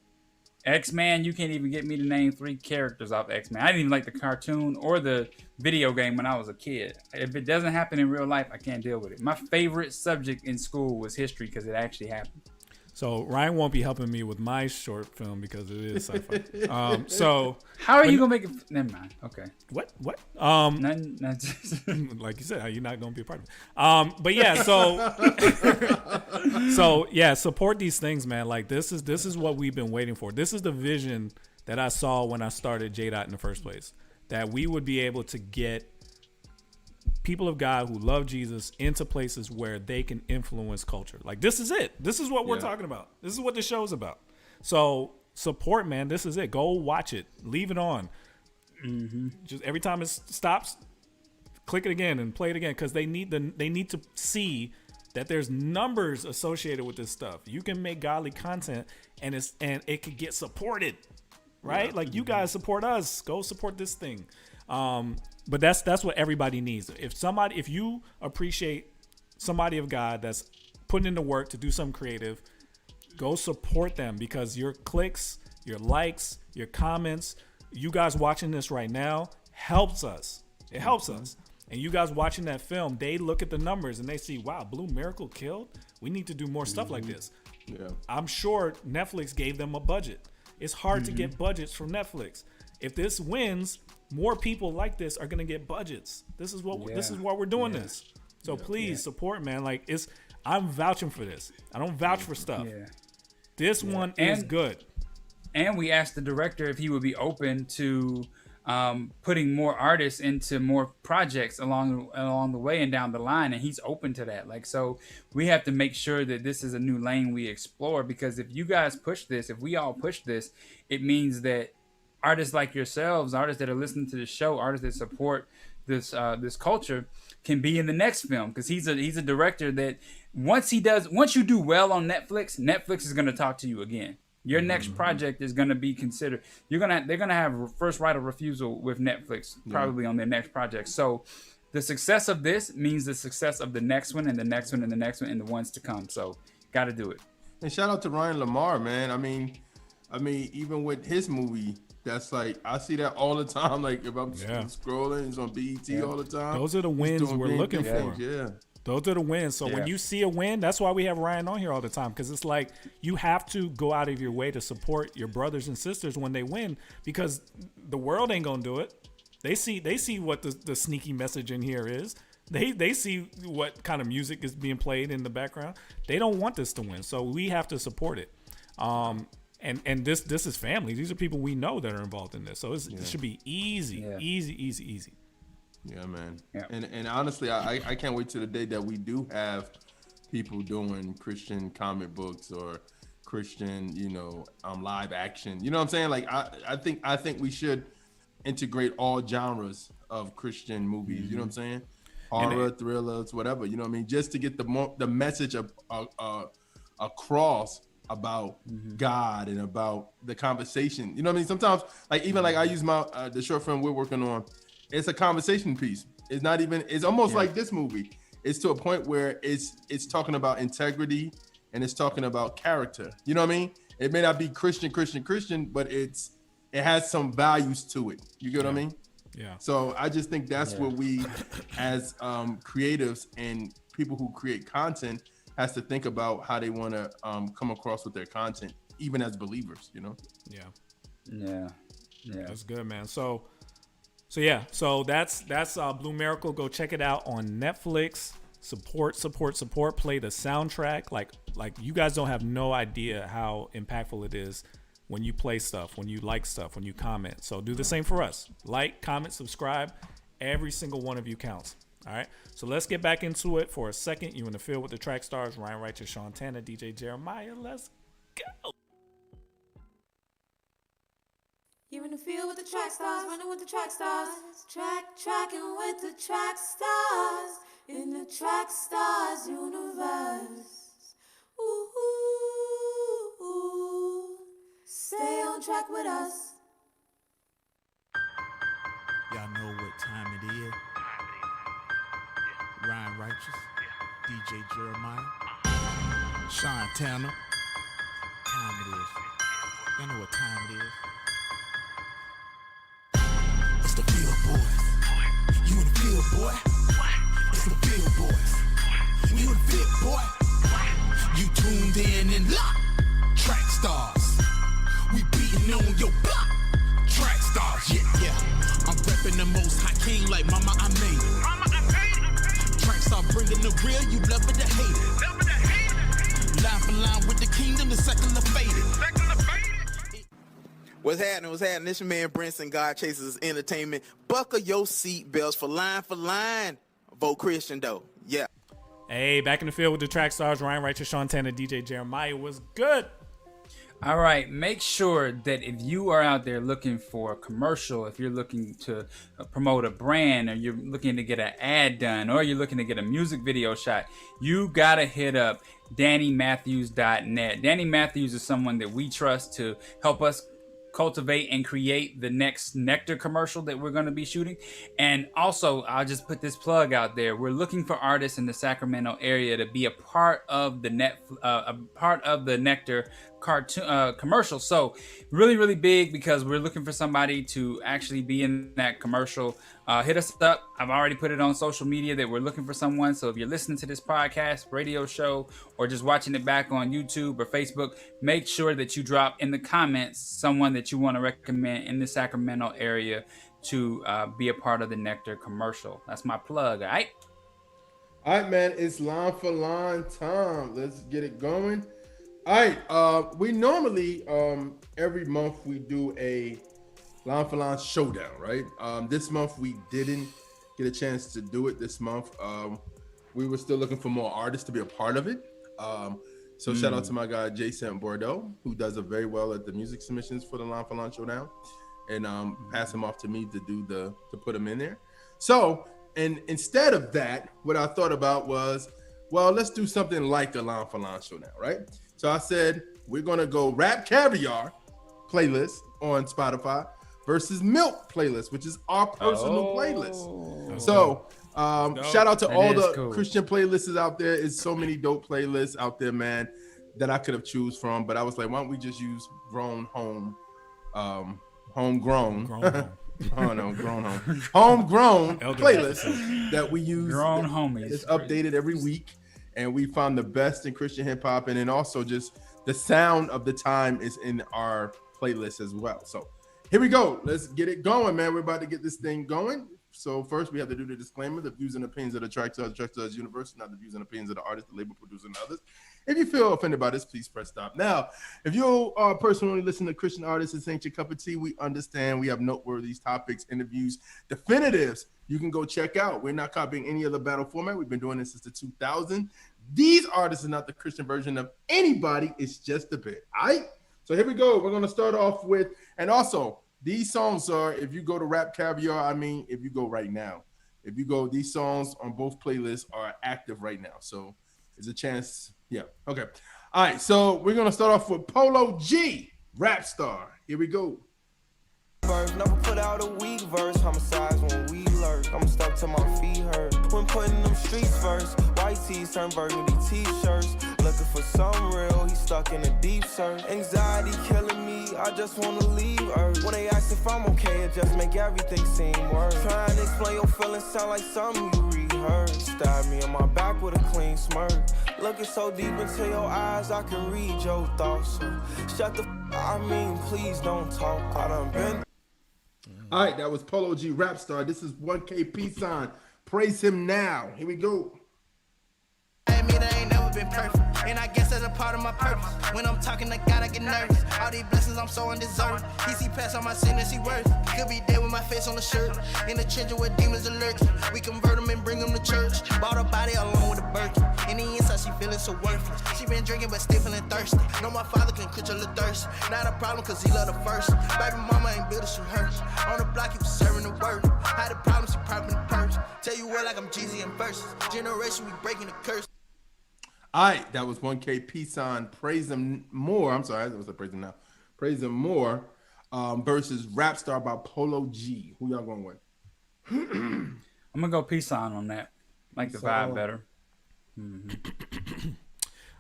X-Men, you can't even get me to name 3 characters off X-Men. I didn't even like the cartoon or the video game when I was a kid. If it doesn't happen in real life, I can't deal with it. My favorite subject in school was history because it actually happened. So Ryan won't be helping me with my short film because it is sci-fi. So how are you gonna make it? Never mind. Okay. What? Nothing. Like you said, you're not gonna be a part of it. But yeah, so yeah, support these things, man. Like this is what we've been waiting for. This is the vision that I saw when I started JDOT in the first place. That we would be able to get people of God who love Jesus into places where they can influence culture. Like this is it. This is what we're talking about. This is what the show's about. So support, man. This is it. Go watch it. Leave it on. Just every time it stops, click it again and play it again because they need to see that there's numbers associated with this stuff. You can make godly content and it could get supported, right? Yeah. Like you guys support us. Go support this thing. But that's what everybody needs. If you appreciate somebody of God that's putting in the work to do something creative, go support them because your clicks, your likes, your comments, you guys watching this right now helps us. It helps us. And you guys watching that film, they look at the numbers and they see, wow, Blue Miracle killed. We need to do more stuff like this. Yeah. I'm sure Netflix gave them a budget. It's hard to get budgets from Netflix. If this wins, more people like this are gonna get budgets. This is why we're doing this. So please support, man. Like I'm vouching for this. I don't vouch for stuff. This one is good. And we asked the director if he would be open to putting more artists into more projects along the way and down the line, and he's open to that. Like, so we have to make sure that this is a new lane we explore, because if you guys push this, if we all push this, it means that artists like yourselves, artists that are listening to the show, artists that support this culture, can be in the next film, because he's a director that once you do well on Netflix is going to talk to you again. Your next project is going to be considered. They're going to have first right of refusal with Netflix probably on their next project. So the success of this means the success of the next one and the next one and the next one and the ones to come. So got to do it. And shout out to Ryan Lamar, man. I mean, even with his movie, that's like, I see that all the time. Like if I'm scrolling, it's on BET all the time. Those are the wins we're looking for. Yeah. Those are the wins. So when you see a win, that's why we have Ryan on here all the time, because it's like you have to go out of your way to support your brothers and sisters when they win, because the world ain't gonna do it. They see what the sneaky message in here is. They see what kind of music is being played in the background. They don't want this to win, so we have to support it. And this is family. These are people we know that are involved in this. So it should be easy. Yeah, man. Yeah. And honestly, I can't wait till the day that we do have people doing Christian comic books or Christian, live action. You know what I'm saying? Like I think we should integrate all genres of Christian movies. You know what I'm saying? Horror, thrillers, whatever. You know what I mean? Just to get the message across about God and about the conversation. You know what I mean? Sometimes, like even like I use my the short film we're working on. It's a conversation piece. It's not even. It's almost like this movie. It's to a point where it's talking about integrity and it's talking about character. You know what I mean? It may not be Christian, but it has some values to it. You get what I mean? Yeah. So I just think that's what we, as creatives and people who create content, has to think about how they want to come across with their content, even as believers. Yeah. That's good, man. So that's Blue Miracle. Go check it out on Netflix. Support. Play the soundtrack. Like you guys don't have no idea how impactful it is when you play stuff, when you like stuff, when you comment. So do the same for us. Like, comment, subscribe. Every single one of you counts. All right. So let's get back into it for a second. You in the field with the Trackstarz, Ryan Righteous, Sean Tanner, DJ Jeremiah. Let's go. You're in the field with the Trackstarz, running with the Trackstarz, tracking with the Trackstarz, in the Trackstarz Universe. Ooh, stay on track with us. Y'all know what time it is. Ryan Righteous, DJ Jeremiah, Sean Tanner. Time it is. Y'all know what time it is. It's the field boys. You in the field, boy. It's the field boys. You in the field, boy. You tuned in and locked. Trackstarz. We beating on your block. Trackstarz, yeah. I'm repping the most high king like mama, I made it. Trackstarz bringing the real, you love it to hate it. Line for line with the kingdom, the second to fade it. What's happening? This your man Brinson, God Chasers Entertainment. Buckle your seatbelts for line. Vote Christian though. Yeah. Hey, back in the field with the Trackstarz, Ryan Righteous, Sean Tanner, DJ Jeremiah. Was good. All right, make sure that if you are out there looking for a commercial, if you're looking to promote a brand, or you're looking to get an ad done, or you're looking to get a music video shot, you gotta hit up DannyMatthews.net. Danny Matthews is someone that we trust to help us cultivate and create the next Nectar commercial that we're going to be shooting. And also, I'll just put this plug out there. We're looking for artists in the Sacramento area to be a part of the Nectar cartoon commercial. So really big, because we're looking for somebody to actually be in that commercial. Hit us up. I've already put it on social media that we're looking for someone. So if you're listening to this podcast, radio show, or just watching it back on YouTube or Facebook, make sure that you drop in the comments someone that you want to recommend in the Sacramento area to be a part of the Nectar commercial. That's my plug. All right, man. It's line for line time. Let's get it going. All right. We normally every month we do a line for line showdown, right? This month we didn't get a chance to do it this month. We were still looking for more artists to be a part of it. So shout out to my guy Jason Bordeaux, who does it very well at the music submissions for the line for line showdown, and pass him off to me to put him in there. So, and instead of that, what I thought about was, well, let's do something like a line for line showdown, right? So I said we're gonna go RapCaviar playlist on Spotify versus Milk playlist, which is our personal playlist. So shout out to all the Christian playlists out there. It's so many dope playlists out there, man, that I could have choose from. But I was like, why don't we just use homegrown playlist that we use. Grown homies. It's updated every week, and we found the best in Christian hip hop, and then also just the sound of the time is in our playlist as well. So Here we go. Let's get it going, man. We're about to get this thing going. So first, we have to do the disclaimer: the views and opinions of the Trackstarz Universe, not the views and opinions of the artist, the label, producer, and others. If you feel offended by this, please press stop. Now, if you are personally listening to Christian artists, this ain't your cup of tea. We understand. We have noteworthy topics, interviews, definitives. You can go check out. We're not copying any other battle format. We've been doing this since the 2000s. These artists are not the Christian version of anybody. It's just a bit. All right. So here we go. We're going to start off with, and also these songs are, if you go to RapCaviar, I mean, if you go right now, if you go, these songs on both playlists are active right now. So there's a chance. Yeah. Okay. All right. So we're going to start off with Polo G, Rap Star. Here we go. Never put out a weak verse, homicides when we lurk. I'm stuck to my feet hurt. When putting them streets first, white tees turn burgundy t-shirts. Looking for some real, he stuck in a deep search. Anxiety killing me, I just wanna leave Earth. When they ask if I'm okay, it just make everything seem worse. Trying to explain your feelings sound like something you rehearsed. Stab me in my back with a clean smirk. Looking so deep into your eyes, I can read your thoughts. So shut the I mean, please don't talk. I done been. All right, that was Polo G, Rap Star. This is 1K Peace Sign. Praise him now. Here we go. I mean, I ain't never been perfect, and I guess that's a part of my purpose. When I'm talking to God, I get nervous. All these blessings I'm so undeserved. He see past all my sin and see worth. Could be dead with my face on the shirt. In the trench where demons are lurking. We convert them and bring them to church. Bought her body along with a Birkin. In the inside, she feeling so worthless. She been drinking but still feeling thirsty. No, my father can quench her the thirst. Not a problem cause he love the first. Baby mama ain't built us some hurt. On the block, he was serving the word. Had a problem, she popping the purse. Tell you what, like I'm Jeezy in verses. Generation, we breaking the curse. All right, that was 1K Peace Sign. Praise him more. I'm sorry, I was praise him now. Praise him more versus Rap Star by Polo G. Who y'all going with? I'm gonna go Peace Sign on that. Like the vibe better.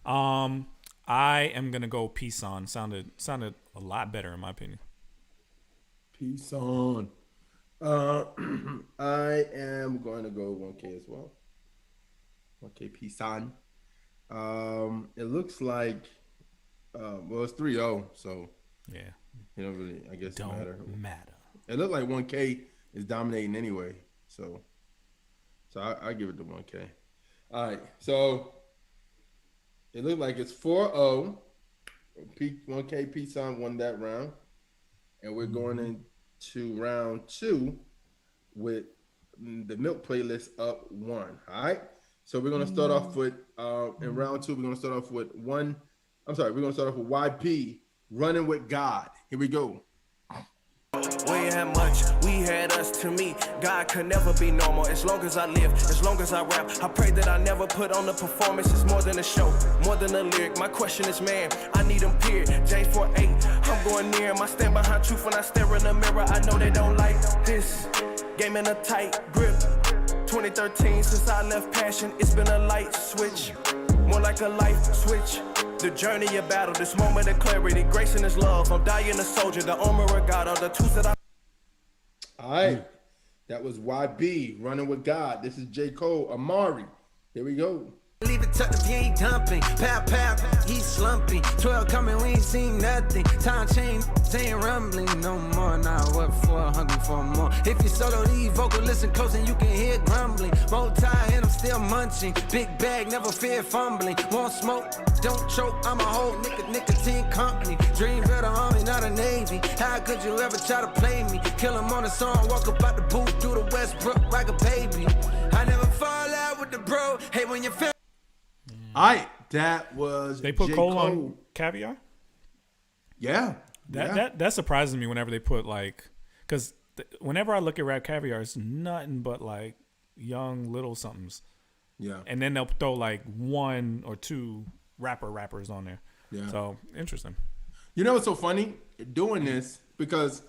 I am gonna go Peace On. Sounded a lot better in my opinion. Peace On. I am going to go 1K as well. 1K Peace On. It looks like well, it's 3-0, so yeah, you know, really, I guess don't matter. It looked like 1K is dominating anyway, so I give it to 1K. All right, so it looked like it's 4-0. 1K Peace On won that round, and we're going into round 2 with the Milk playlist up 1. All right. So we're gonna start off with in round 2. We're gonna start off with YP, Running with God. Here we go. We ain't had much, we had us. To me, God could never be normal. As long as I live, as long as I rap, I pray that I never put on the performance. It's more than a show, more than a lyric. My question is, man, I need them period. James 4:8, I'm going near him. I stand behind truth when I stare in the mirror. I know they don't like this. Game in a tight grip. 2013, since I left passion, it's been a light switch. More like a life switch. The journey of battle, this moment of clarity, grace and his love. I'm dying a soldier, the armor of God are the tools that I. All right, that was YB, Running with God. This is J. Cole, Amari. Here we go. Leave it tucked if you ain't dumping. Pow, pow, he's slumping. 12 coming, we ain't seen nothing. Time change, they ain't rumbling no more. Now what for? Hungry for more. If you solo these vocals, listen close and you can hear grumbling. Bow tie and I'm still munching. Big bag, never fear fumbling. Won't smoke, don't choke. I'm a whole nicotine company. Dream better army, not a navy. How could you ever try to play me? Kill him on a song, walk up out the booth, do the Westbrook like a baby. I never fall out with the bro. Hey, when you feel. All right, that was they put J. Cole on Caviar. Yeah, that surprises me whenever they put like, because whenever I look at Rap Caviar, it's nothing but like young little somethings. Yeah, and then they'll throw like 1 or 2 rappers on there. Yeah, so interesting. You know what's so funny doing this, because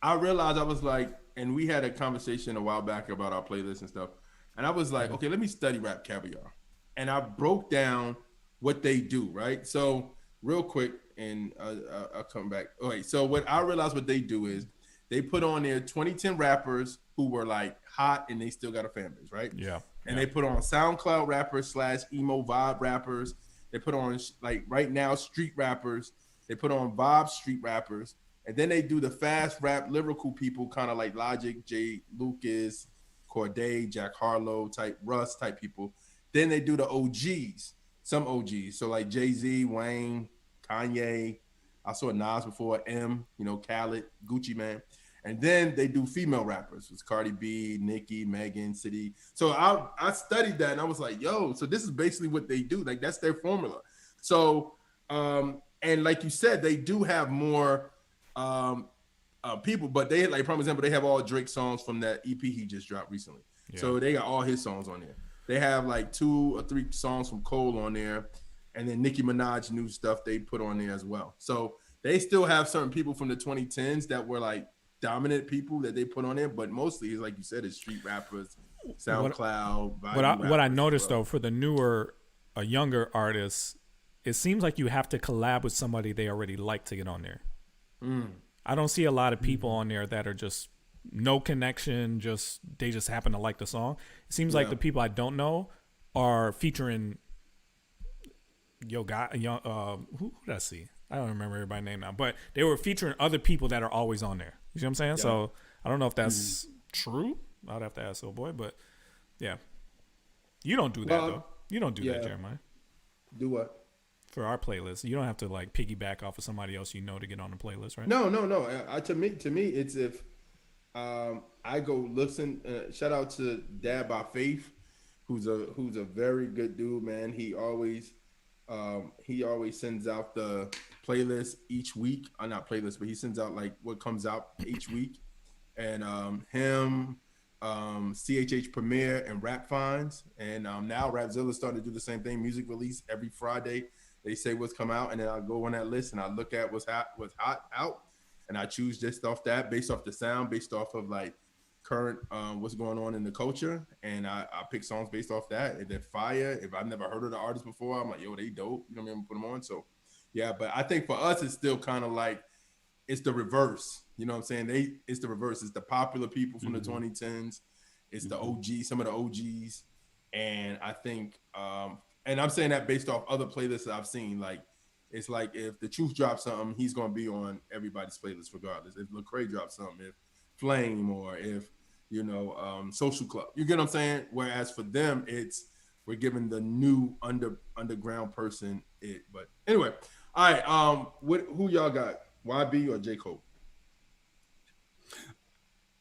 I realized I was like, and we had a conversation a while back about our playlist and stuff, and I was like, okay, let me study Rap Caviar. And I broke down what they do, right? So real quick, and I'll come back. All right, so what I realized what they do is they put on their 2010 rappers who were like hot and they still got a fan base, right? Yeah. And they put on SoundCloud rappers / emo vibe rappers. They put on like right now street rappers. They put on vibe street rappers. And then they do the fast rap lyrical people, kind of like Logic, Jay Lucas, Corday, Jack Harlow type, Russ type people. Then they do the OGs, some OGs. So like Jay-Z, Wayne, Kanye. I saw Nas before, M, Khaled, Gucci Man. And then they do female rappers. It's Cardi B, Nicki, Megan, City. So I studied that and I was like, yo, so this is basically what they do. Like that's their formula. So, and like you said, they do have more people, but they like, for example, they have all Drake songs from that EP he just dropped recently. Yeah. So they got all his songs on there. They have like 2 or 3 songs from Cole on there, and then Nicki Minaj new stuff they put on there as well. So they still have certain people from the 2010s that were like dominant people that they put on there, but mostly, like you said, it's street rappers, SoundCloud. What I noticed though, for the newer, younger artists, it seems like you have to collab with somebody they already like to get on there. I don't see a lot of people on there that are just no connection, they just happen to like the song. It seems like the people I don't know are featuring who did I see? I don't remember everybody's name now, but they were featuring other people that are always on there. You see what I'm saying? Yeah. So I don't know if that's true. I'd have to ask old boy, but yeah. You don't do that though. You don't do that, Jeremiah. Do what? For our playlist, you don't have to like piggyback off of somebody else to get on the playlist, right? No. To me, it's if I go listen. Shout out to Dad by Faith, who's a very good dude, man. He always sends out the playlist each week. Not playlist, but he sends out like what comes out each week. And him, CHH Premier, and Rap Finds, and now Rapzilla started to do the same thing. Music release every Friday. They say what's come out, and then I go on that list and I look at what's hot out, and I choose just off that, based off the sound, based off of like current what's going on in the culture, and I pick songs based off that. If they're fire, if I've never heard of the artist before, I'm like, yo, they dope. You know what I mean? Put them on. So yeah, but I think for us, it's still kind of like it's the reverse. You know what I'm saying? It's the reverse. It's the popular people from the 2010s. It's the OGs, some of the OGs, and I think. And I'm saying that based off other playlists that I've seen. Like, it's like if the Truth drops something, he's gonna be on everybody's playlist regardless. If Lecrae drops something, if Flame, or if Social Club, you get what I'm saying? Whereas for them, we're giving the new underground person it. But anyway, all right. Who y'all got? YB or J. Cole?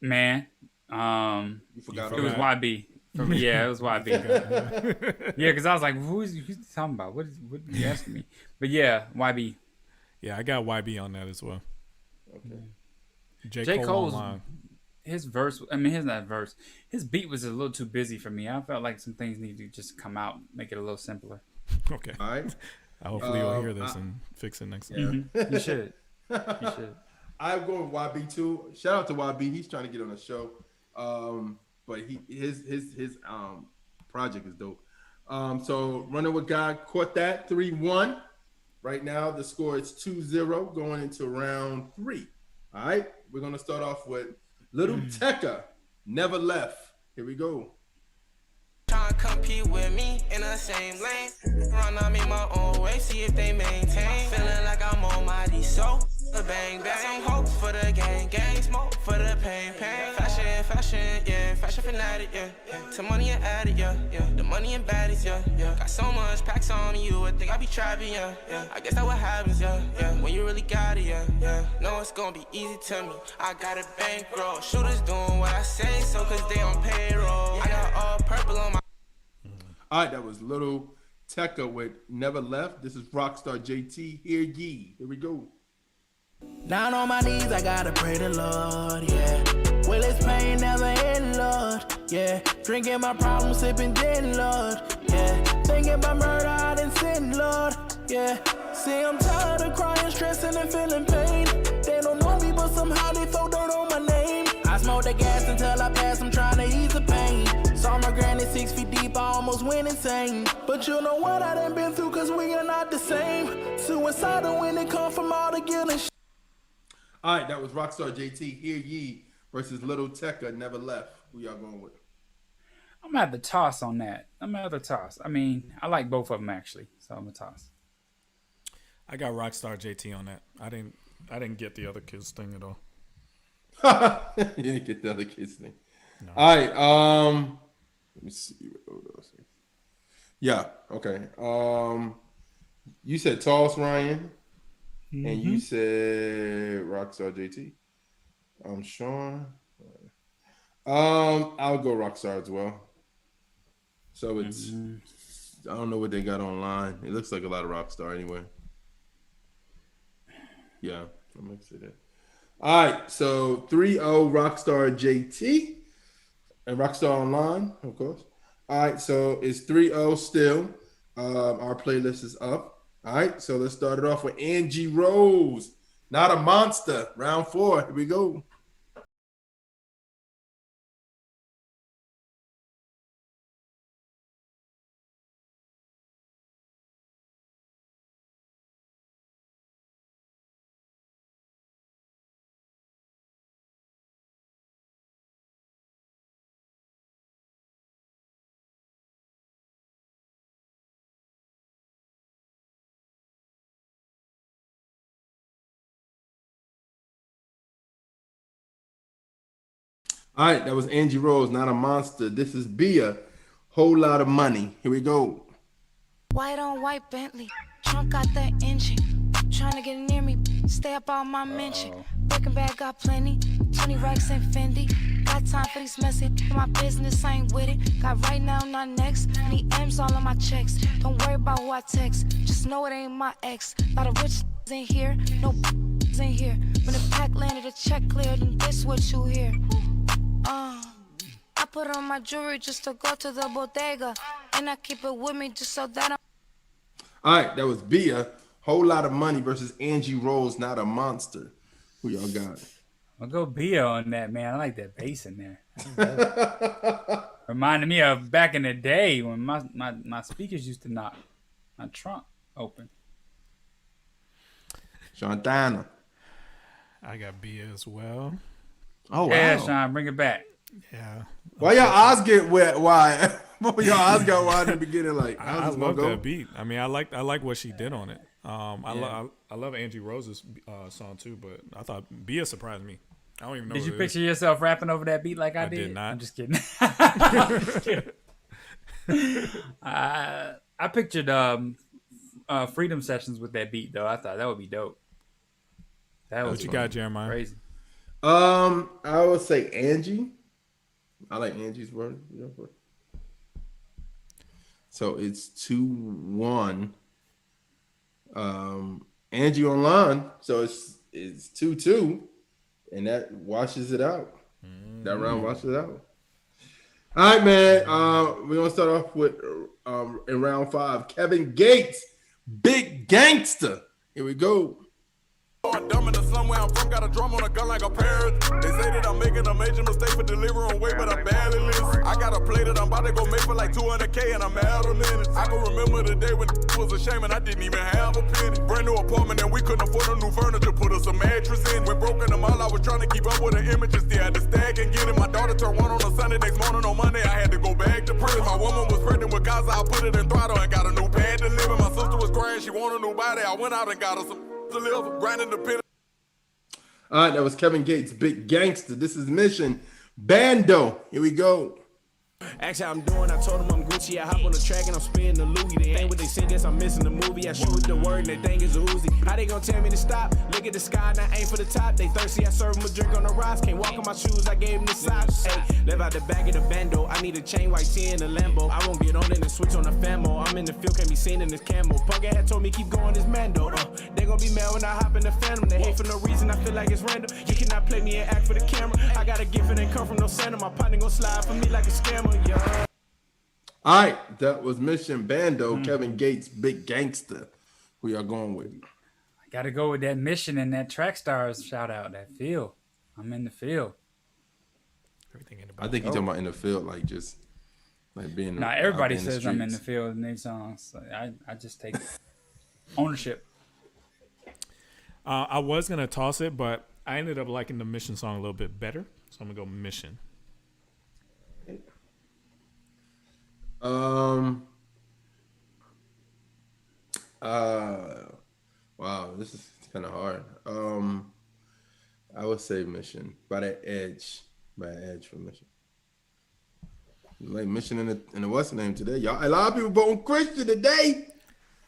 Man, you forgot it was YB. Yeah, it was YB. Yeah, because I was like, who's talking about? What are you asking me? But yeah, YB. Yeah, I got YB on that as well. Okay. J. Cole's his verse. I mean, his beat was a little too busy for me. I felt like some things need to just come out, make it a little simpler. Okay. All right. Hopefully you'll hear this and fix it next time. Mm-hmm. You should. You should. I'm going with YB too. Shout out to YB. He's trying to get on the show. But his project is dope. So Running with God caught that 3-1. Right now the score is 2-0 going into round 3. All right, we're gonna start off with Little Tecca, Never Left. Here we go. Trying to compete with me in the same lane. Run on me my own way, see if they maintain. Feeling like I'm on my D, so bang bang. Some hope for the gang, smoke for the pain. Fashion, yeah, fashion fanatic, yeah. To money and addict, yeah. The money and baddies, yeah. Got so much packs on me, you would think I be trapping, yeah. I guess that what happens, yeah. When you really got it, yeah. Know it's gonna be easy to me. I got a bankroll. Shooters doing what I say, so cause they on payroll. I got all purple on my. All right, that was Little Tecca with Never Left. This is Rockstar JT. Hear ye. Here we go. Down on my knees, I gotta pray the Lord, yeah. Will his pain never end, Lord, yeah. Drinking my problems, sipping gin, Lord, yeah. Thinking about murder, I done sin, Lord, yeah. See, I'm tired of crying, stressing, and feeling pain. They don't know me, but somehow they throw dirt on my name. I smoke the gas until I pass, I'm trying to ease the pain. Saw my granny 6 feet deep, I almost went insane. But you know what I done been through, cause we are not the same. Suicidal when it come from all the guilt and All right, that was Rockstar JT, Hear Ye versus Little Tecca, Never Left. Who y'all going with? I'm gonna have to toss on that. I mean, I like both of them actually, so I'm gonna toss. I got Rockstar JT on that. I didn't I didn't get the other kids thing at all. You didn't get the other kids thing. No. All right. Let me see. Yeah. Okay. You said Toss Ryan, and you said Rockstar JT. Sean. I'll go Rockstar as well. So it's I don't know what they got online. It looks like a lot of Rockstar anyway. Yeah, I'm gonna say that. All right, so 3-0 Rockstar JT and Rockstar Online, of course. All right, so it's 3-0 still. Our playlist is up. All right, so let's start it off with Angie Rose, Not a Monster, round 4. Here we go. All right, that was Angie Rose, Not a Monster. This is Bia, Whole Lot of Money. Here we go. White on white Bentley, trunk got that engine. Trying to get near me, stay up on my mention. Breaking bag got plenty, 20 racks and Fendi. Got time for these messages, my business ain't with it. Got right now, not next. Need M's all on my checks. Don't worry about who I text, just know it ain't my ex. Lot of rich in here, no in here. When the pack landed, the check cleared, and this what you hear. I put on my jewelry just to go to the bodega, and I keep it with me just so that I'm. All right, that was Bia, Whole Lot of Money versus Angie Rose, Not a Monster. Who y'all got? I'll go Bia on that, man. I like that bass in there. Reminded me of back in the day when my speakers used to knock my trunk open. Shantana. I got Bia as well. Oh, wow. Yeah, Sean, bring it back. Yeah. Why y'all eyes get wet? Why? Y'all eyes got wide in the beginning. Like, I love that beat. I mean, I like what she did on it. I love Angie Rose's song too, but I thought Bia surprised me. I don't even know. Did you picture yourself rapping over that beat like I did? Did not. I'm just kidding. I'm just kidding. I pictured Freedom Sessions with that beat though. I thought that would be dope. That was what you got, Jeremiah? Crazy. I would say Angie. I like Angie's word. So it's 2-1. Angie online. So it's 2-2, and that washes it out. That round washes it out. All right, man. We're gonna start off with in round 5. Kevin Gates, Big Gangster. Here we go. Dumb in the slum where I'm from, got a drum on a gun like a parrot. They say that I'm making a major mistake for delivering weight, but I barely listen. I got a play that I'm about to go make for like 200K, and I'm out of minutes. I can remember the day when it was a shame and I didn't even have a penny. Brand new apartment and we couldn't afford a new furniture, put us a mattress in. When broken them all, I was trying to keep up with the images, still had to stack and get it. My daughter turned 1 on a Sunday, next morning on Monday I had to go back to prison. My woman was pregnant with Gaza, I put it in throttle and got a new pad to live in. My sister was crying, she wanted a new body. I went out and got her some to live, grinding the pit. All right, that was Kevin Gates, Big Gangster. This is Mission Bando. Here we go. Actually, I'm doing, I told them I'm Gucci. I hop on the track and I'm spinning the Louis. They ain't what they say, guess I'm missing the movie. I shoot with the word and they think it's a Uzi. How they gonna tell me to stop? Look at the sky and I aim for the top. They thirsty, I serve them a drink on the rocks. Can't walk in my shoes, I gave them the socks. Hey, live out the back of the bando. I need a chain white tee in the Lambo. I won't get on it and switch on the famo. I'm in the field, can't be seen in this camo. Punk had told me keep going this Mando. They gonna be mad when I hop in the Phantom. They hate for no reason, I feel like it's random. You cannot play me and act for the camera. I got a gift and ain't come from no Santa. My partner gon' slide for me like a scammer, yeah. All right, that was Mission Bando, Kevin Gates, Big Gangster. Who y'all going with? I gotta go with that Mission and that Trackstarz shout out. That field. I'm in the field. Everything in the I think he's talking about in the field, like just like being. Nah, everybody says I'm in the field in these songs. So I just take ownership. I was gonna toss it, but I ended up liking the Mission song a little bit better, so I'm gonna go Mission. Wow, this is kind of hard. I would say Mission by that edge. By an edge for Mission. Like Mission in the what's the name today, y'all? A lot of people voting Christian today.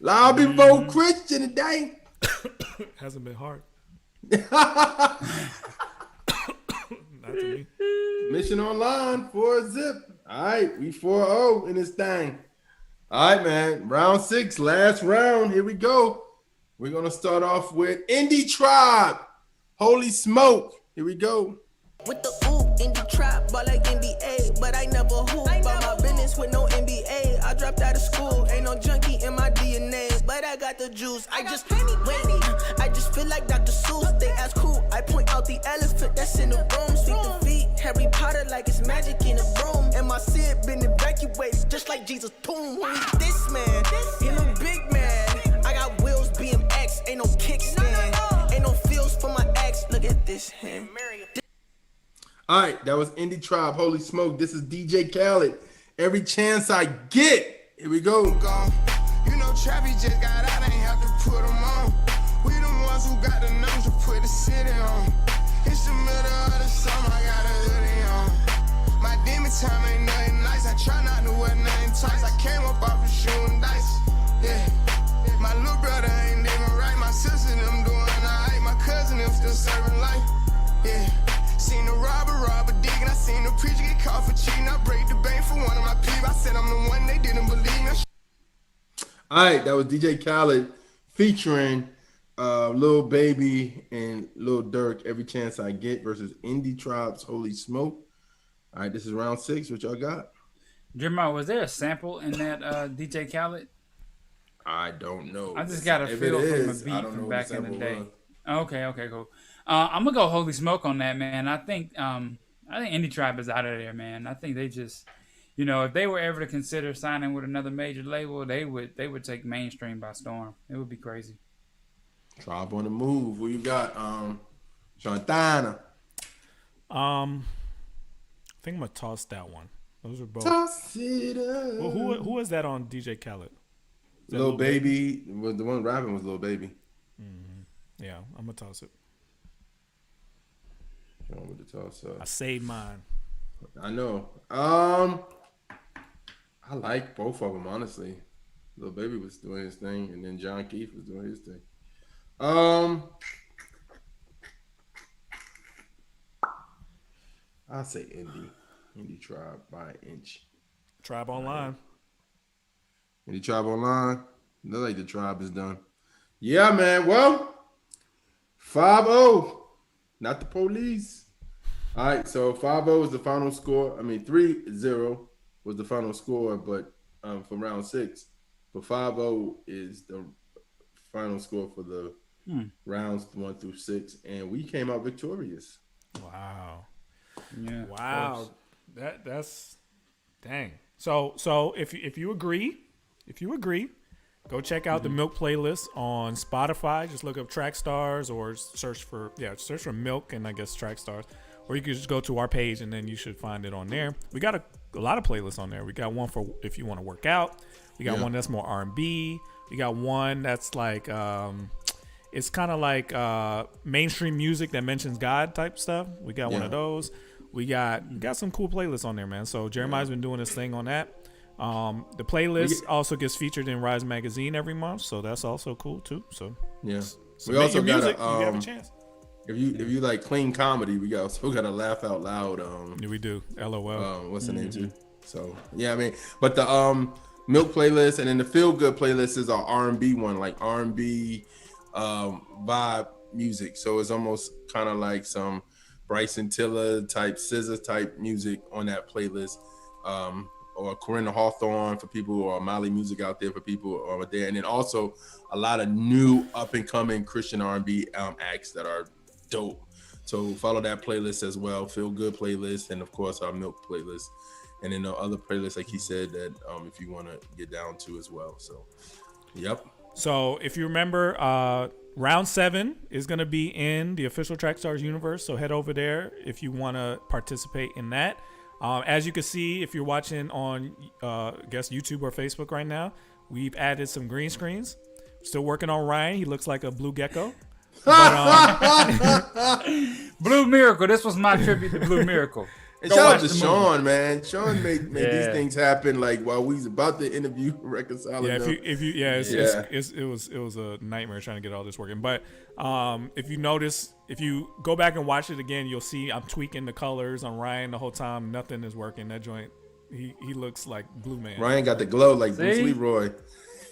A lot of people voting Christian today. Hasn't been hard. Not to me. Mission online 4-zip. All right, we 4-0 in this thing. All right, man. Round 6, last round. Here we go. We're gonna start off with Indie Tribe. Holy smoke. Here we go. With the indie trap, ball like NBA, but I never hoop. About my business with no MBA. I dropped out of school, ain't no junkie in my DNA, but I got the juice. I just feel like Dr. Seuss. They ask who, I point out the elephant that's in the room. Sweep the feet, Harry Potter like it's magic in a room. And my Sid been evacuated just like Jesus' tomb. Who is this man? He look big man. I got wheels, BMX, ain't no kickstand. Ain't no feels for my ex. Look at this hand. All right, that was Indie Tribe. Holy smoke. This is DJ Khaled. Every chance I get. Here we go. You know, Trappy just got out, ain't have to put them on. We the ones who got the numbers to put the city on. It's the middle of the summer, I got a hoodie on. My demon time ain't nothing nice. I try not to wear nothing tight. I came up off of shooting dice. Yeah. My little brother ain't living right. My sister them doing alright. My cousin them still serving life. Yeah. Seen the robber digging. I seen the preacher get caught for cheating. I break the bank for one of my people. I said I'm the one they didn't believe me. All right, that was DJ Khaled featuring Lil Baby and Lil Durk. Every chance I get versus Indie Tribe's Holy Smoke. All right, this is round 6. What y'all got? Jeremiah, was there a sample in that DJ Khaled? I don't know. I just got a feel from the beat from back in the day. Okay, cool. I'm gonna go Holy Smoke on that, man. I think Indie Tribe is out of there, man. I think they just, if they were ever to consider signing with another major label, they would take mainstream by storm. It would be crazy. Tribe on the move. Who you got? Shantana. I think I'm gonna toss that one. Those are both. Toss it up. Well, who was that on DJ Khaled? Lil Baby. The one rapping was Lil Baby. Mm-hmm. Yeah, I'm gonna toss it. With the toss up. I saved mine. I know. I like both of them, honestly. Lil Baby was doing his thing, and then John Keith was doing his thing. I'll say Indie Tribe by an inch. Tribe Online. Indie Tribe Online. Look like the Tribe is done. Yeah, man. Well, 5-0. Not the police. All right, so 5-0 is the final score. 3-0 was the final score, but for round 6. But 5-0 is the final score for the rounds 1 through 6, and we came out victorious. Wow. Yeah. Wow. That's dang. So if you agree, go check out the Milk playlist on Spotify. Just look up Trackstarz or search for Milk and I guess Trackstarz. Or you can just go to our page and then you should find it on there. We got a lot of playlists on there. We got one for if you want to work out. We got one that's more R&B. We got one that's like it's kind of like mainstream music that mentions God type stuff. We got one of those. We got some cool playlists on there, man. So Jeremiah's been doing his thing on that. The playlist also gets featured in Rise Magazine every month, so that's also cool too. So yeah, so we also got music, you have a chance. If you like clean comedy, we still got a laugh out loud. Yeah, we do. LOL. What's the name too? So yeah, but the Milk playlist and then the Feel Good playlist is our R&B one, like R&B vibe music. So it's almost kind of like some Bryson Tiller type, SZA type music on that playlist. Or Corinna Hawthorne for people, or Molly Music out there for people over there. And then also a lot of new up and coming Christian R&B acts that are dope. So follow that playlist as well. Feel Good playlist, and of course our Milk playlist. And then the other playlists, like he said, that if you want to get down to as well. So, yep. So if you remember, round 7 is going to be in the official Trackstarz Universe. So head over there if you want to participate in that. As you can see, if you're watching on, I guess, YouTube or Facebook right now, we've added some green screens. Still working on Ryan. He looks like a blue gecko. But, Blue Miracle. This was my tribute to Blue Miracle. And Go shout out watch to the Sean, movie. man. Sean made these things happen like while we was about to interview Reconcile. Yeah, it was a nightmare trying to get all this working. But if you go back and watch it again, you'll see I'm tweaking the colors on Ryan the whole time. Nothing is working. That joint, he looks like Blue Man. Ryan got the glow like Bruce See? Leroy.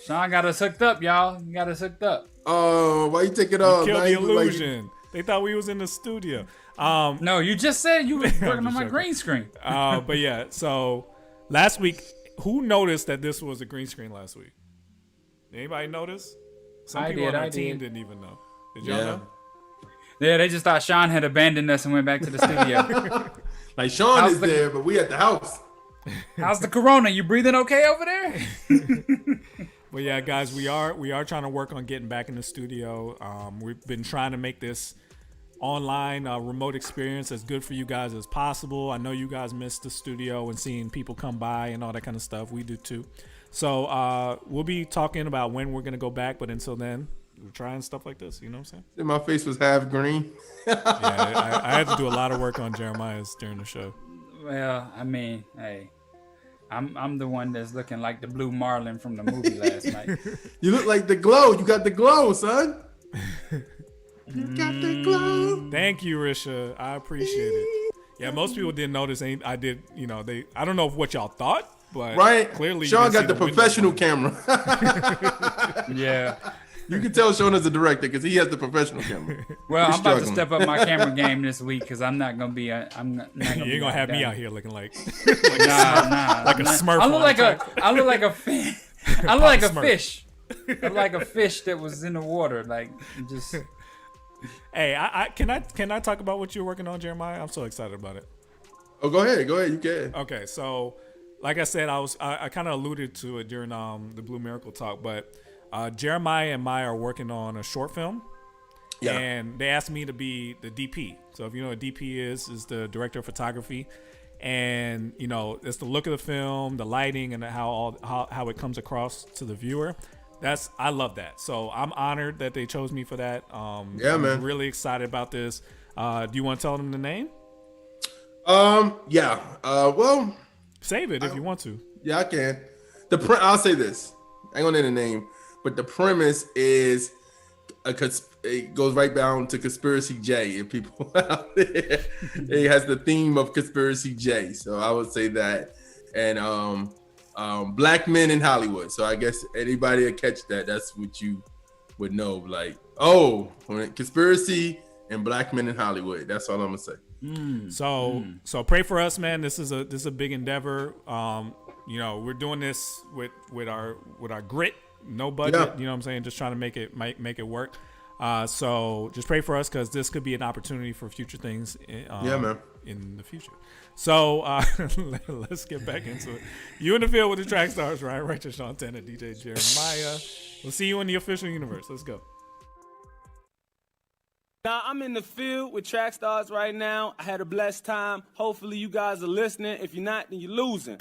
Sean got us hooked up, y'all. You got us hooked up. Oh, why you take it off? You killed Now the you look like- illusion. They thought we was in the studio. No, you just said you was working on my joking. green screen. But yeah, so last week, who noticed that this was a green screen last week? Anybody notice? Some I people did, on our I team did. didn't even know. Did y'all Yeah. know? Yeah, they just thought Sean had abandoned us and went back to the studio. Like Sean How's is the- there, but we at the house. How's the corona? You breathing okay over there? But yeah, guys, we are trying to work on getting back in the studio. We've been trying to make this online remote experience as good for you guys as possible. I know you guys miss the studio and seeing people come by and all that kind of stuff. We do too. So we'll be talking about when we're gonna go back, but until then, we're trying stuff like this. You know what I'm saying? My face was half green. Yeah, I had to do a lot of work on Jeremiah's during the show. Well, I mean, hey, I'm the one that's looking like the Blue Marlin from the movie last night. You look like the glow. You got the glow, son. You got the glow. Thank you, Risha. I appreciate it. Yeah, most people didn't notice. I did. You know, I don't know what y'all thought, but Right? clearly Sean you got didn't the see window professional on. camera. Yeah. You can tell Sean is a director because he has the professional camera. Well, He's I'm about to struggling. step up my camera game this week because I'm not gonna be. I'm not gonna You be ain't gonna have me down. out here looking like Nah. like a Smurf. I look on like the I look like a fish. I look like a Smurf. fish. I look like a fish that was in the water, like just. Hey, can I talk about what you're working on, Jeremiah? I'm so excited about it. Oh, go ahead, you can. Okay, so like I said, I kind of alluded to it during the Blue Miracle talk, but Jeremiah and Maya are working on a short film. Yeah. And they asked me to be the DP. So if you know what DP is the director of photography. And, you know, it's the look of the film, the lighting, and how it comes across to the viewer. I love that. So I'm honored that they chose me for that. Yeah, I'm man. really excited about this. Do you want to tell them the name? Yeah. Well, save it if you want to. Yeah, I can. I'll say this. I ain't gonna name the name, but the premise is it goes right down to Conspiracy J. If people out there, it has the theme of Conspiracy J. So I would say that, and black men in Hollywood. So I guess anybody that catch that, that's what you would know. Like, conspiracy and black men in Hollywood. That's all I'm gonna say. So pray for us, man. This is a big endeavor. You know, we're doing this with our grit, no budget. Yeah. You know what I'm saying? Just trying to make it work. So just pray for us because this could be an opportunity for future things. Man. In the future. So let's get back into it. You in the field with the Trackstarz, Ryan Righteous, Sean Tanner, DJ Jeremiah. We'll see you in the official universe. Let's go. Now, I'm in the field with Trackstarz right now. I had a blessed time. Hopefully, you guys are listening. If you're not, then you're losing.